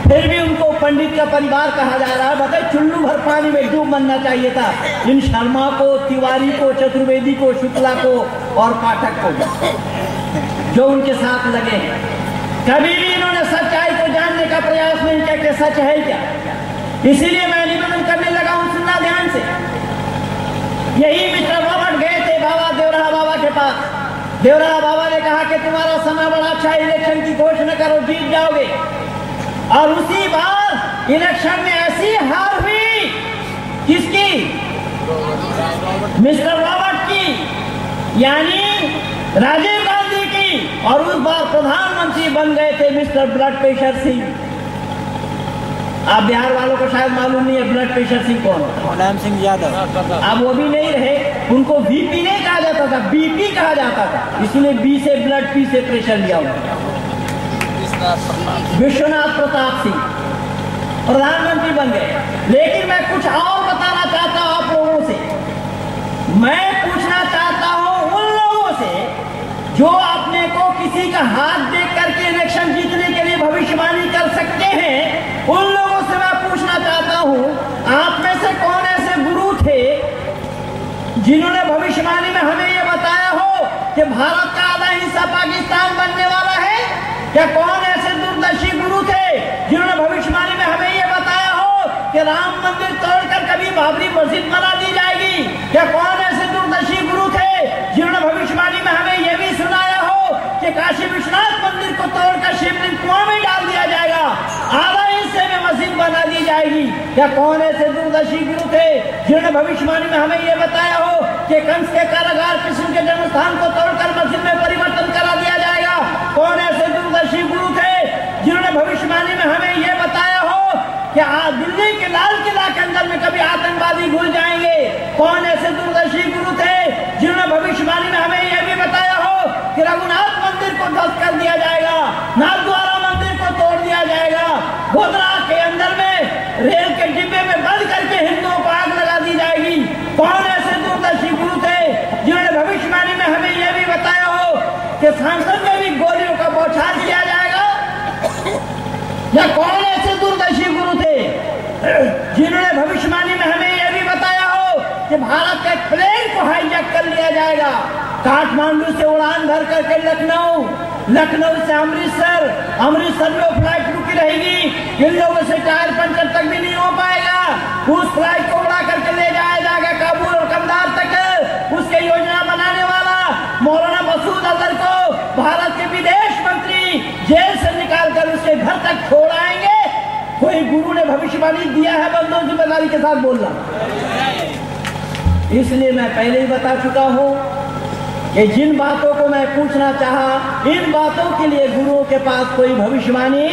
फिर भी उनको पंडित का परिवार कहा जा रहा है। बताए, चुल्लू भर पानी में डूब मरना चाहिए था इन शर्मा को, तिवारी को, चतुर्वेदी को, शुक्ला को और पाठक को जो उनके साथ लगे हैं। कभी भी इन्होंने सच्चाई को जानने का प्रयास नहीं किया कि सच है क्या। इसीलिए मैं निवेदन करने लगा हूं, सुनना ध्यान से। यही मिस्टर रॉबर्ट गए थे बाबा देवराहा बाबा के पास। देवराहा बाबा ने कहा कि तुम्हारा समय बड़ा अच्छा है, इलेक्शन की घोषणा करो, जीत जाओगे। और उसी बार इलेक्शन में ऐसी हार हुई, किसकी? मिस्टर रॉबर्ट की, यानी राजीव गांधी की। और उस बार प्रधानमंत्री बन गए थे मिस्टर ब्लड प्रेशर सिंह। आप बिहार वालों को शायद मालूम नहीं है ब्लड प्रेशर सिंह कौन? मुलायम सिंह यादव। अब वो भी नहीं रहे, उनको वीपी नहीं कहा जाता था, बीपी कहा जाता था, इसलिए बी से ब्लड, पी से प्रेशर लिया उन्होंने। विश्वनाथ प्रताप सिंह प्रधानमंत्री बन गए। लेकिन मैं कुछ और बताना चाहता हूं आप लोगों से। मैं पूछना चाहता हूं उन लोगों से जो अपने को किसी का हाथ देख करके इलेक्शन जीतने के लिए भविष्यवाणी कर सकते हैं, उन लोगों से मैं पूछना चाहता हूं, आप में से कौन ऐसे गुरु थे जिन्होंने भविष्य भविष्यवाणी में हमें ये बताया हो कि भारत का आधा हिस्सा पाकिस्तान बनने वाला है? क्या कौन ऐसे दूरदर्शी गुरु थे जिन्होंने भविष्यवाणी में हमें ये बताया हो कि राम मंदिर तोड़कर कभी बाबरी मस्जिद बना दी जाएगी? क्या कौन ऐसे दूरदर्शी गुरु थे जिन्होंने भविष्यवाणी में हमें यह भी सुनाया हो कि काशी विश्वनाथ मंदिर को तोड़कर शिवलिंग कुआं में डाल दिया जाएगा, आधा हिस्से में मस्जिद बना दी जाएगी? क्या कौन ऐसे दूरदर्शी गुरु थे जिन्होंने भविष्यवाणी में हमें यह बताया हो कि कंस के कारागार कृष्ण के जन्म स्थान को तोड़कर मस्जिद में परिवर्तन करा दिया जाएगा? कौन ऐसे दूरदर्शी गुरु थे जिन्होंने भविष्यवाणी में हमें यह बताया हो कि दिल्ली के लाल किला के अंदर में कभी आतंकवादी घुस जाएंगे? कौन ऐसे दूरदर्शी गुरु थे जिन्होंने भविष्यवाणी में हमें यह भी बताया हो कि रघुनाथ मंदिर को ध्वस्त कर दिया जाएगा, नाथद्वारा मंदिर को तोड़ दिया जाएगा, गोधरा के अंदर में रेल के डिब्बे में बंद करके हिंदुओं को आग लगा दी जाएगी? कौन ऐसे दूरदर्शी गुरु थे जिन्होंने भविष्यवाणी में हमें यह भी बताया हो कि संसद में भी गोलियों का बौछार किया जाएगा? या कौन ऐसे दूरदर्शी गुरु थे जिन्होंने भविष्यवाणी में हमें यह भी बताया हो कि भारत के प्लेन को हाईजैक कर लिया जाएगा, काठमांडू से उड़ान भर करके लखनऊ, लखनऊ से अमृतसर, अमृतसर में फ्लाइट रुकी रहेगी, इन लोगों से टायर पंचर तक भी नहीं हो पाएगा, उस फ्लाइट को उड़ा करके ले जाया जाएगा काबुल और कंधार तक? उसके योजना बनाने वाला मौलाना मसूद अजहर को भारत के विदेश मंत्री जेल से निकालकर उसके घर तक छोड़ आएंगे? कोई गुरु ने भविष्यवाणी दिया है बंदों जिम्मेदारी के साथ बोलना? इसलिए मैं पहले ही बता चुका हूं कि जिन बातों को मैं पूछना चाहा, इन बातों के लिए गुरुओं के पास कोई भविष्यवाणी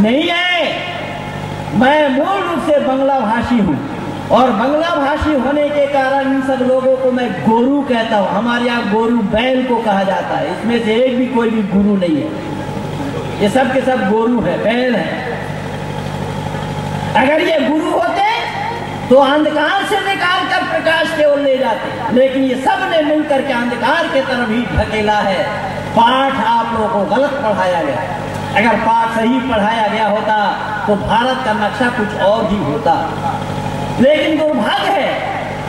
नहीं है। मैं मूल रूप से बांग्ला भाषी हूं और बांग्ला भाषी होने के कारण इन सब लोगों को मैं गोरू कहता हूं। हमारे यहाँ गोरू बैल को कहा जाता है, इसमें से एक भी कोई भी गुरु नहीं है, ये सब के सब गोरू है, बैल है। अगर ये गुरु होते तो अंधकार से निकाल कर प्रकाश की ओर ले जाते, लेकिन ये सब ने मिलकर के अंधकार के तरफ ही ढकेला है। पाठ आप लोगों को गलत पढ़ाया गया। अगर पाठ सही पढ़ाया गया होता तो भारत का नक्शा कुछ और ही होता। लेकिन दुर्भाग्य है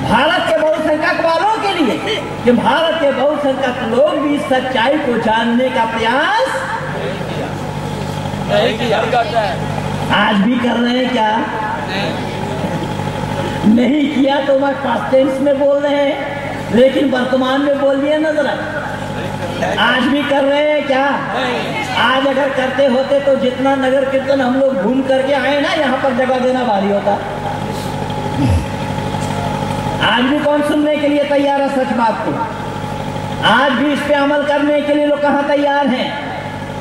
भारत के बहुसंख्यक वालों के लिए कि भारत के बहुसंख्यक लोग भी सच्चाई को जानने का प्रयास आज भी कर रहे हैं। क्या नहीं किया तो मैं पास्ट टेंस में बोल रहे हैं, लेकिन वर्तमान में बोल दिया ना जरा। आज भी कर रहे हैं क्या? आज अगर करते होते तो जितना नगर कीर्तन हम लोग घूम करके आए ना, यहाँ पर जगह देना भारी होता। आज भी कौन सुनने के लिए तैयार है सच बात को? आज भी इस पे अमल करने के लिए लोग कहाँ तैयार हैं?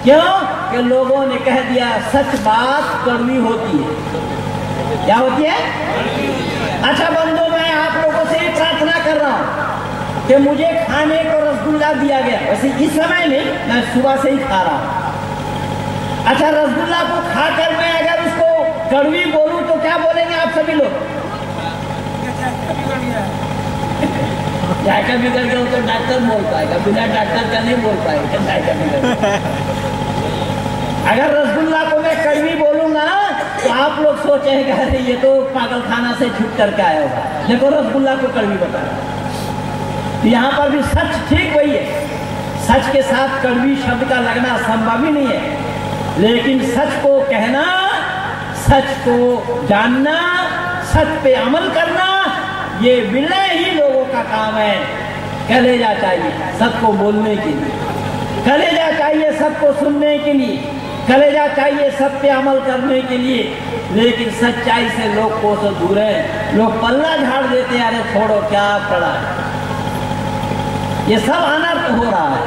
क्यों? कि लोगों ने कह दिया सच बात कड़वी होती है। क्या होती है? अच्छा बंधु, मैं आप लोगों से ही प्रार्थना कर रहा हूं कि मुझे खाने को रसगुल्ला दिया गया, वैसे इस समय नहीं, मैं सुबह से ही खा रहा हूं। अच्छा, रसगुल्ला को खाकर मैं अगर उसको कड़वी बोलूं तो क्या बोलेंगे आप सभी लोग? जायका बिगड़ गया तो डॉक्टर बोल पाएगा, बिना डॉक्टर का नहीं बोल पाएगा जायका बिगड़। अगर रसगुल्ला को मैं कड़वी बोलूंगा तो आप लोग सोचेंगे अरे ये तो पागलखाना से छूट करके आया होगा, देखो रसगुल्ला को कड़वी बता रहा। तो यहाँ पर भी सच ठीक वही है, सच के साथ कड़वी शब्द का लगना संभव ही नहीं है। लेकिन सच को कहना, सच को जानना, सच पे अमल करना, ये विनय ही लोगों का काम है। कलेजा चाहिए सच को बोलने के लिए, कलेजा चाहिए सबको सुनने के लिए, कलेजा चाहिए सब पे अमल करने के लिए। लेकिन सच्चाई से लोग को तो दूर है, लोग पल्ला झाड़ देते, अरे छोड़ो क्या पड़ा है। ये सब अनर्थ हो रहा है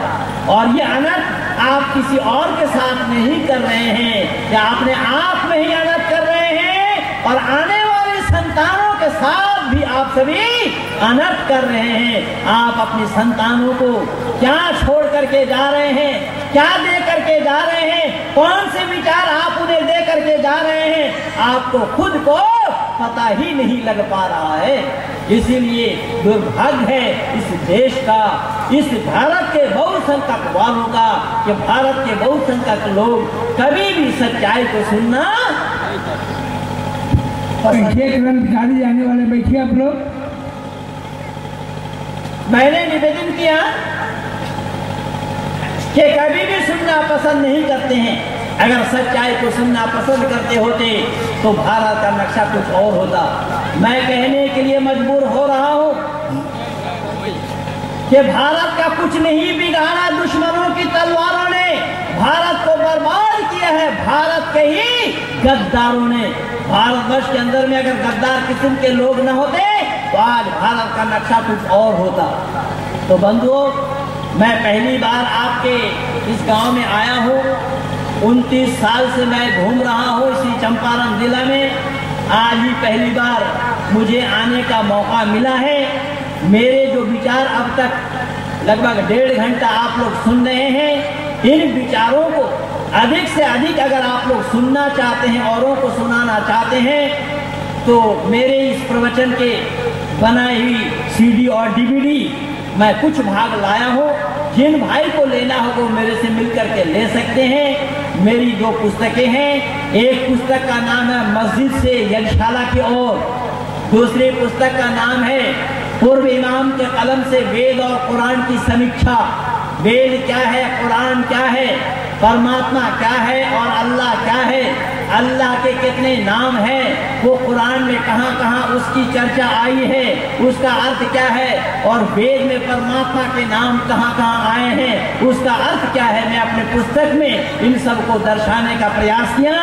और ये अनर्थ आप किसी और के साथ नहीं कर रहे हैं, या अपने आप में ही अनर्थ कर रहे हैं और आने वाली संतानों के साथ भी आप सभी अनर्थ कर रहे हैं। आप अपनी संतानों को क्या छोड़ करके जा रहे हैं, क्या दे करके जा रहे हैं, कौन से विचार आप उन्हें दे करके जा रहे हैं, आपको खुद को पता ही नहीं लग पा रहा है। इसीलिए दुर्भाग्य है इस देश का, इस भारत के बहुसंख्यक वालों का कि भारत के बहुसंख्यक लोग कभी भी सच्चाई को सुनना। बैठिए, तुरंत गाड़ी जाने वाले बैठिए आप लोग। मैंने निवेदन किया कि कभी भी सुनना पसंद नहीं करते हैं। अगर सच्चाई को सुनना पसंद करते होते तो भारत का नक्शा कुछ और होता। मैं कहने के लिए मजबूर हो रहा हूं कि भारत का कुछ नहीं बिगाड़ा दुश्मनों की तलवारों ने, भारत को बर्बाद किया है भारत के ही गद्दारों ने। भारतवर्ष के अंदर में अगर गद्दार किस्म के लोग न होते तो आज भारत का नक्शा कुछ और होता। तो बंधुओं, मैं पहली बार आपके इस गांव में आया हूं। 29 साल से मैं घूम रहा हूं इसी चंपारण जिला में। आज ही पहली बार मुझे आने का मौका मिला है। मेरे जो विचार अब तक लगभग 1.5 घंटा आप लोग सुन रहे हैं, इन विचारों को अधिक से अधिक अगर आप लोग सुनना चाहते हैं, औरों को सुनाना चाहते हैं, तो मेरे इस प्रवचन के बनाई हुई CD और DVD मैं कुछ भाग लाया हूँ। जिन भाई को लेना हो वो मेरे से मिलकर के ले सकते हैं। मेरी 2 पुस्तकें हैं। एक पुस्तक का नाम है मस्जिद से यज्ञशाला की ओर, दूसरी पुस्तक का नाम है पूर्व इमाम के कलम से वेद और कुरान की समीक्षा। वेद क्या है, कुरान क्या है, परमात्मा क्या है और अल्लाह क्या है, अल्लाह के कितने नाम हैं, वो कुरान में कहाँ कहाँ उसकी चर्चा आई है, उसका अर्थ क्या है, और वेद में परमात्मा के नाम कहाँ कहाँ आए हैं, उसका अर्थ क्या है। मैं अपने पुस्तक में इन सब को दर्शाने का प्रयास किया।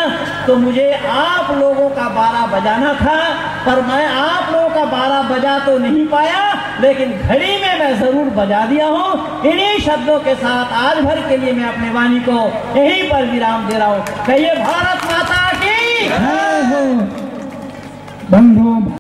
तो मुझे आप लोगों का 12 बजाना था, पर मैं आप लोगों का 12 बजा तो नहीं पाया, लेकिन घड़ी में मैं जरूर बजा दिया हूँ। इन्हीं शब्दों के साथ आज भर के लिए मैं अपने वाणी को यहीं पर विराम दे रहा हूँ। कहिए भारत माता की। बंधु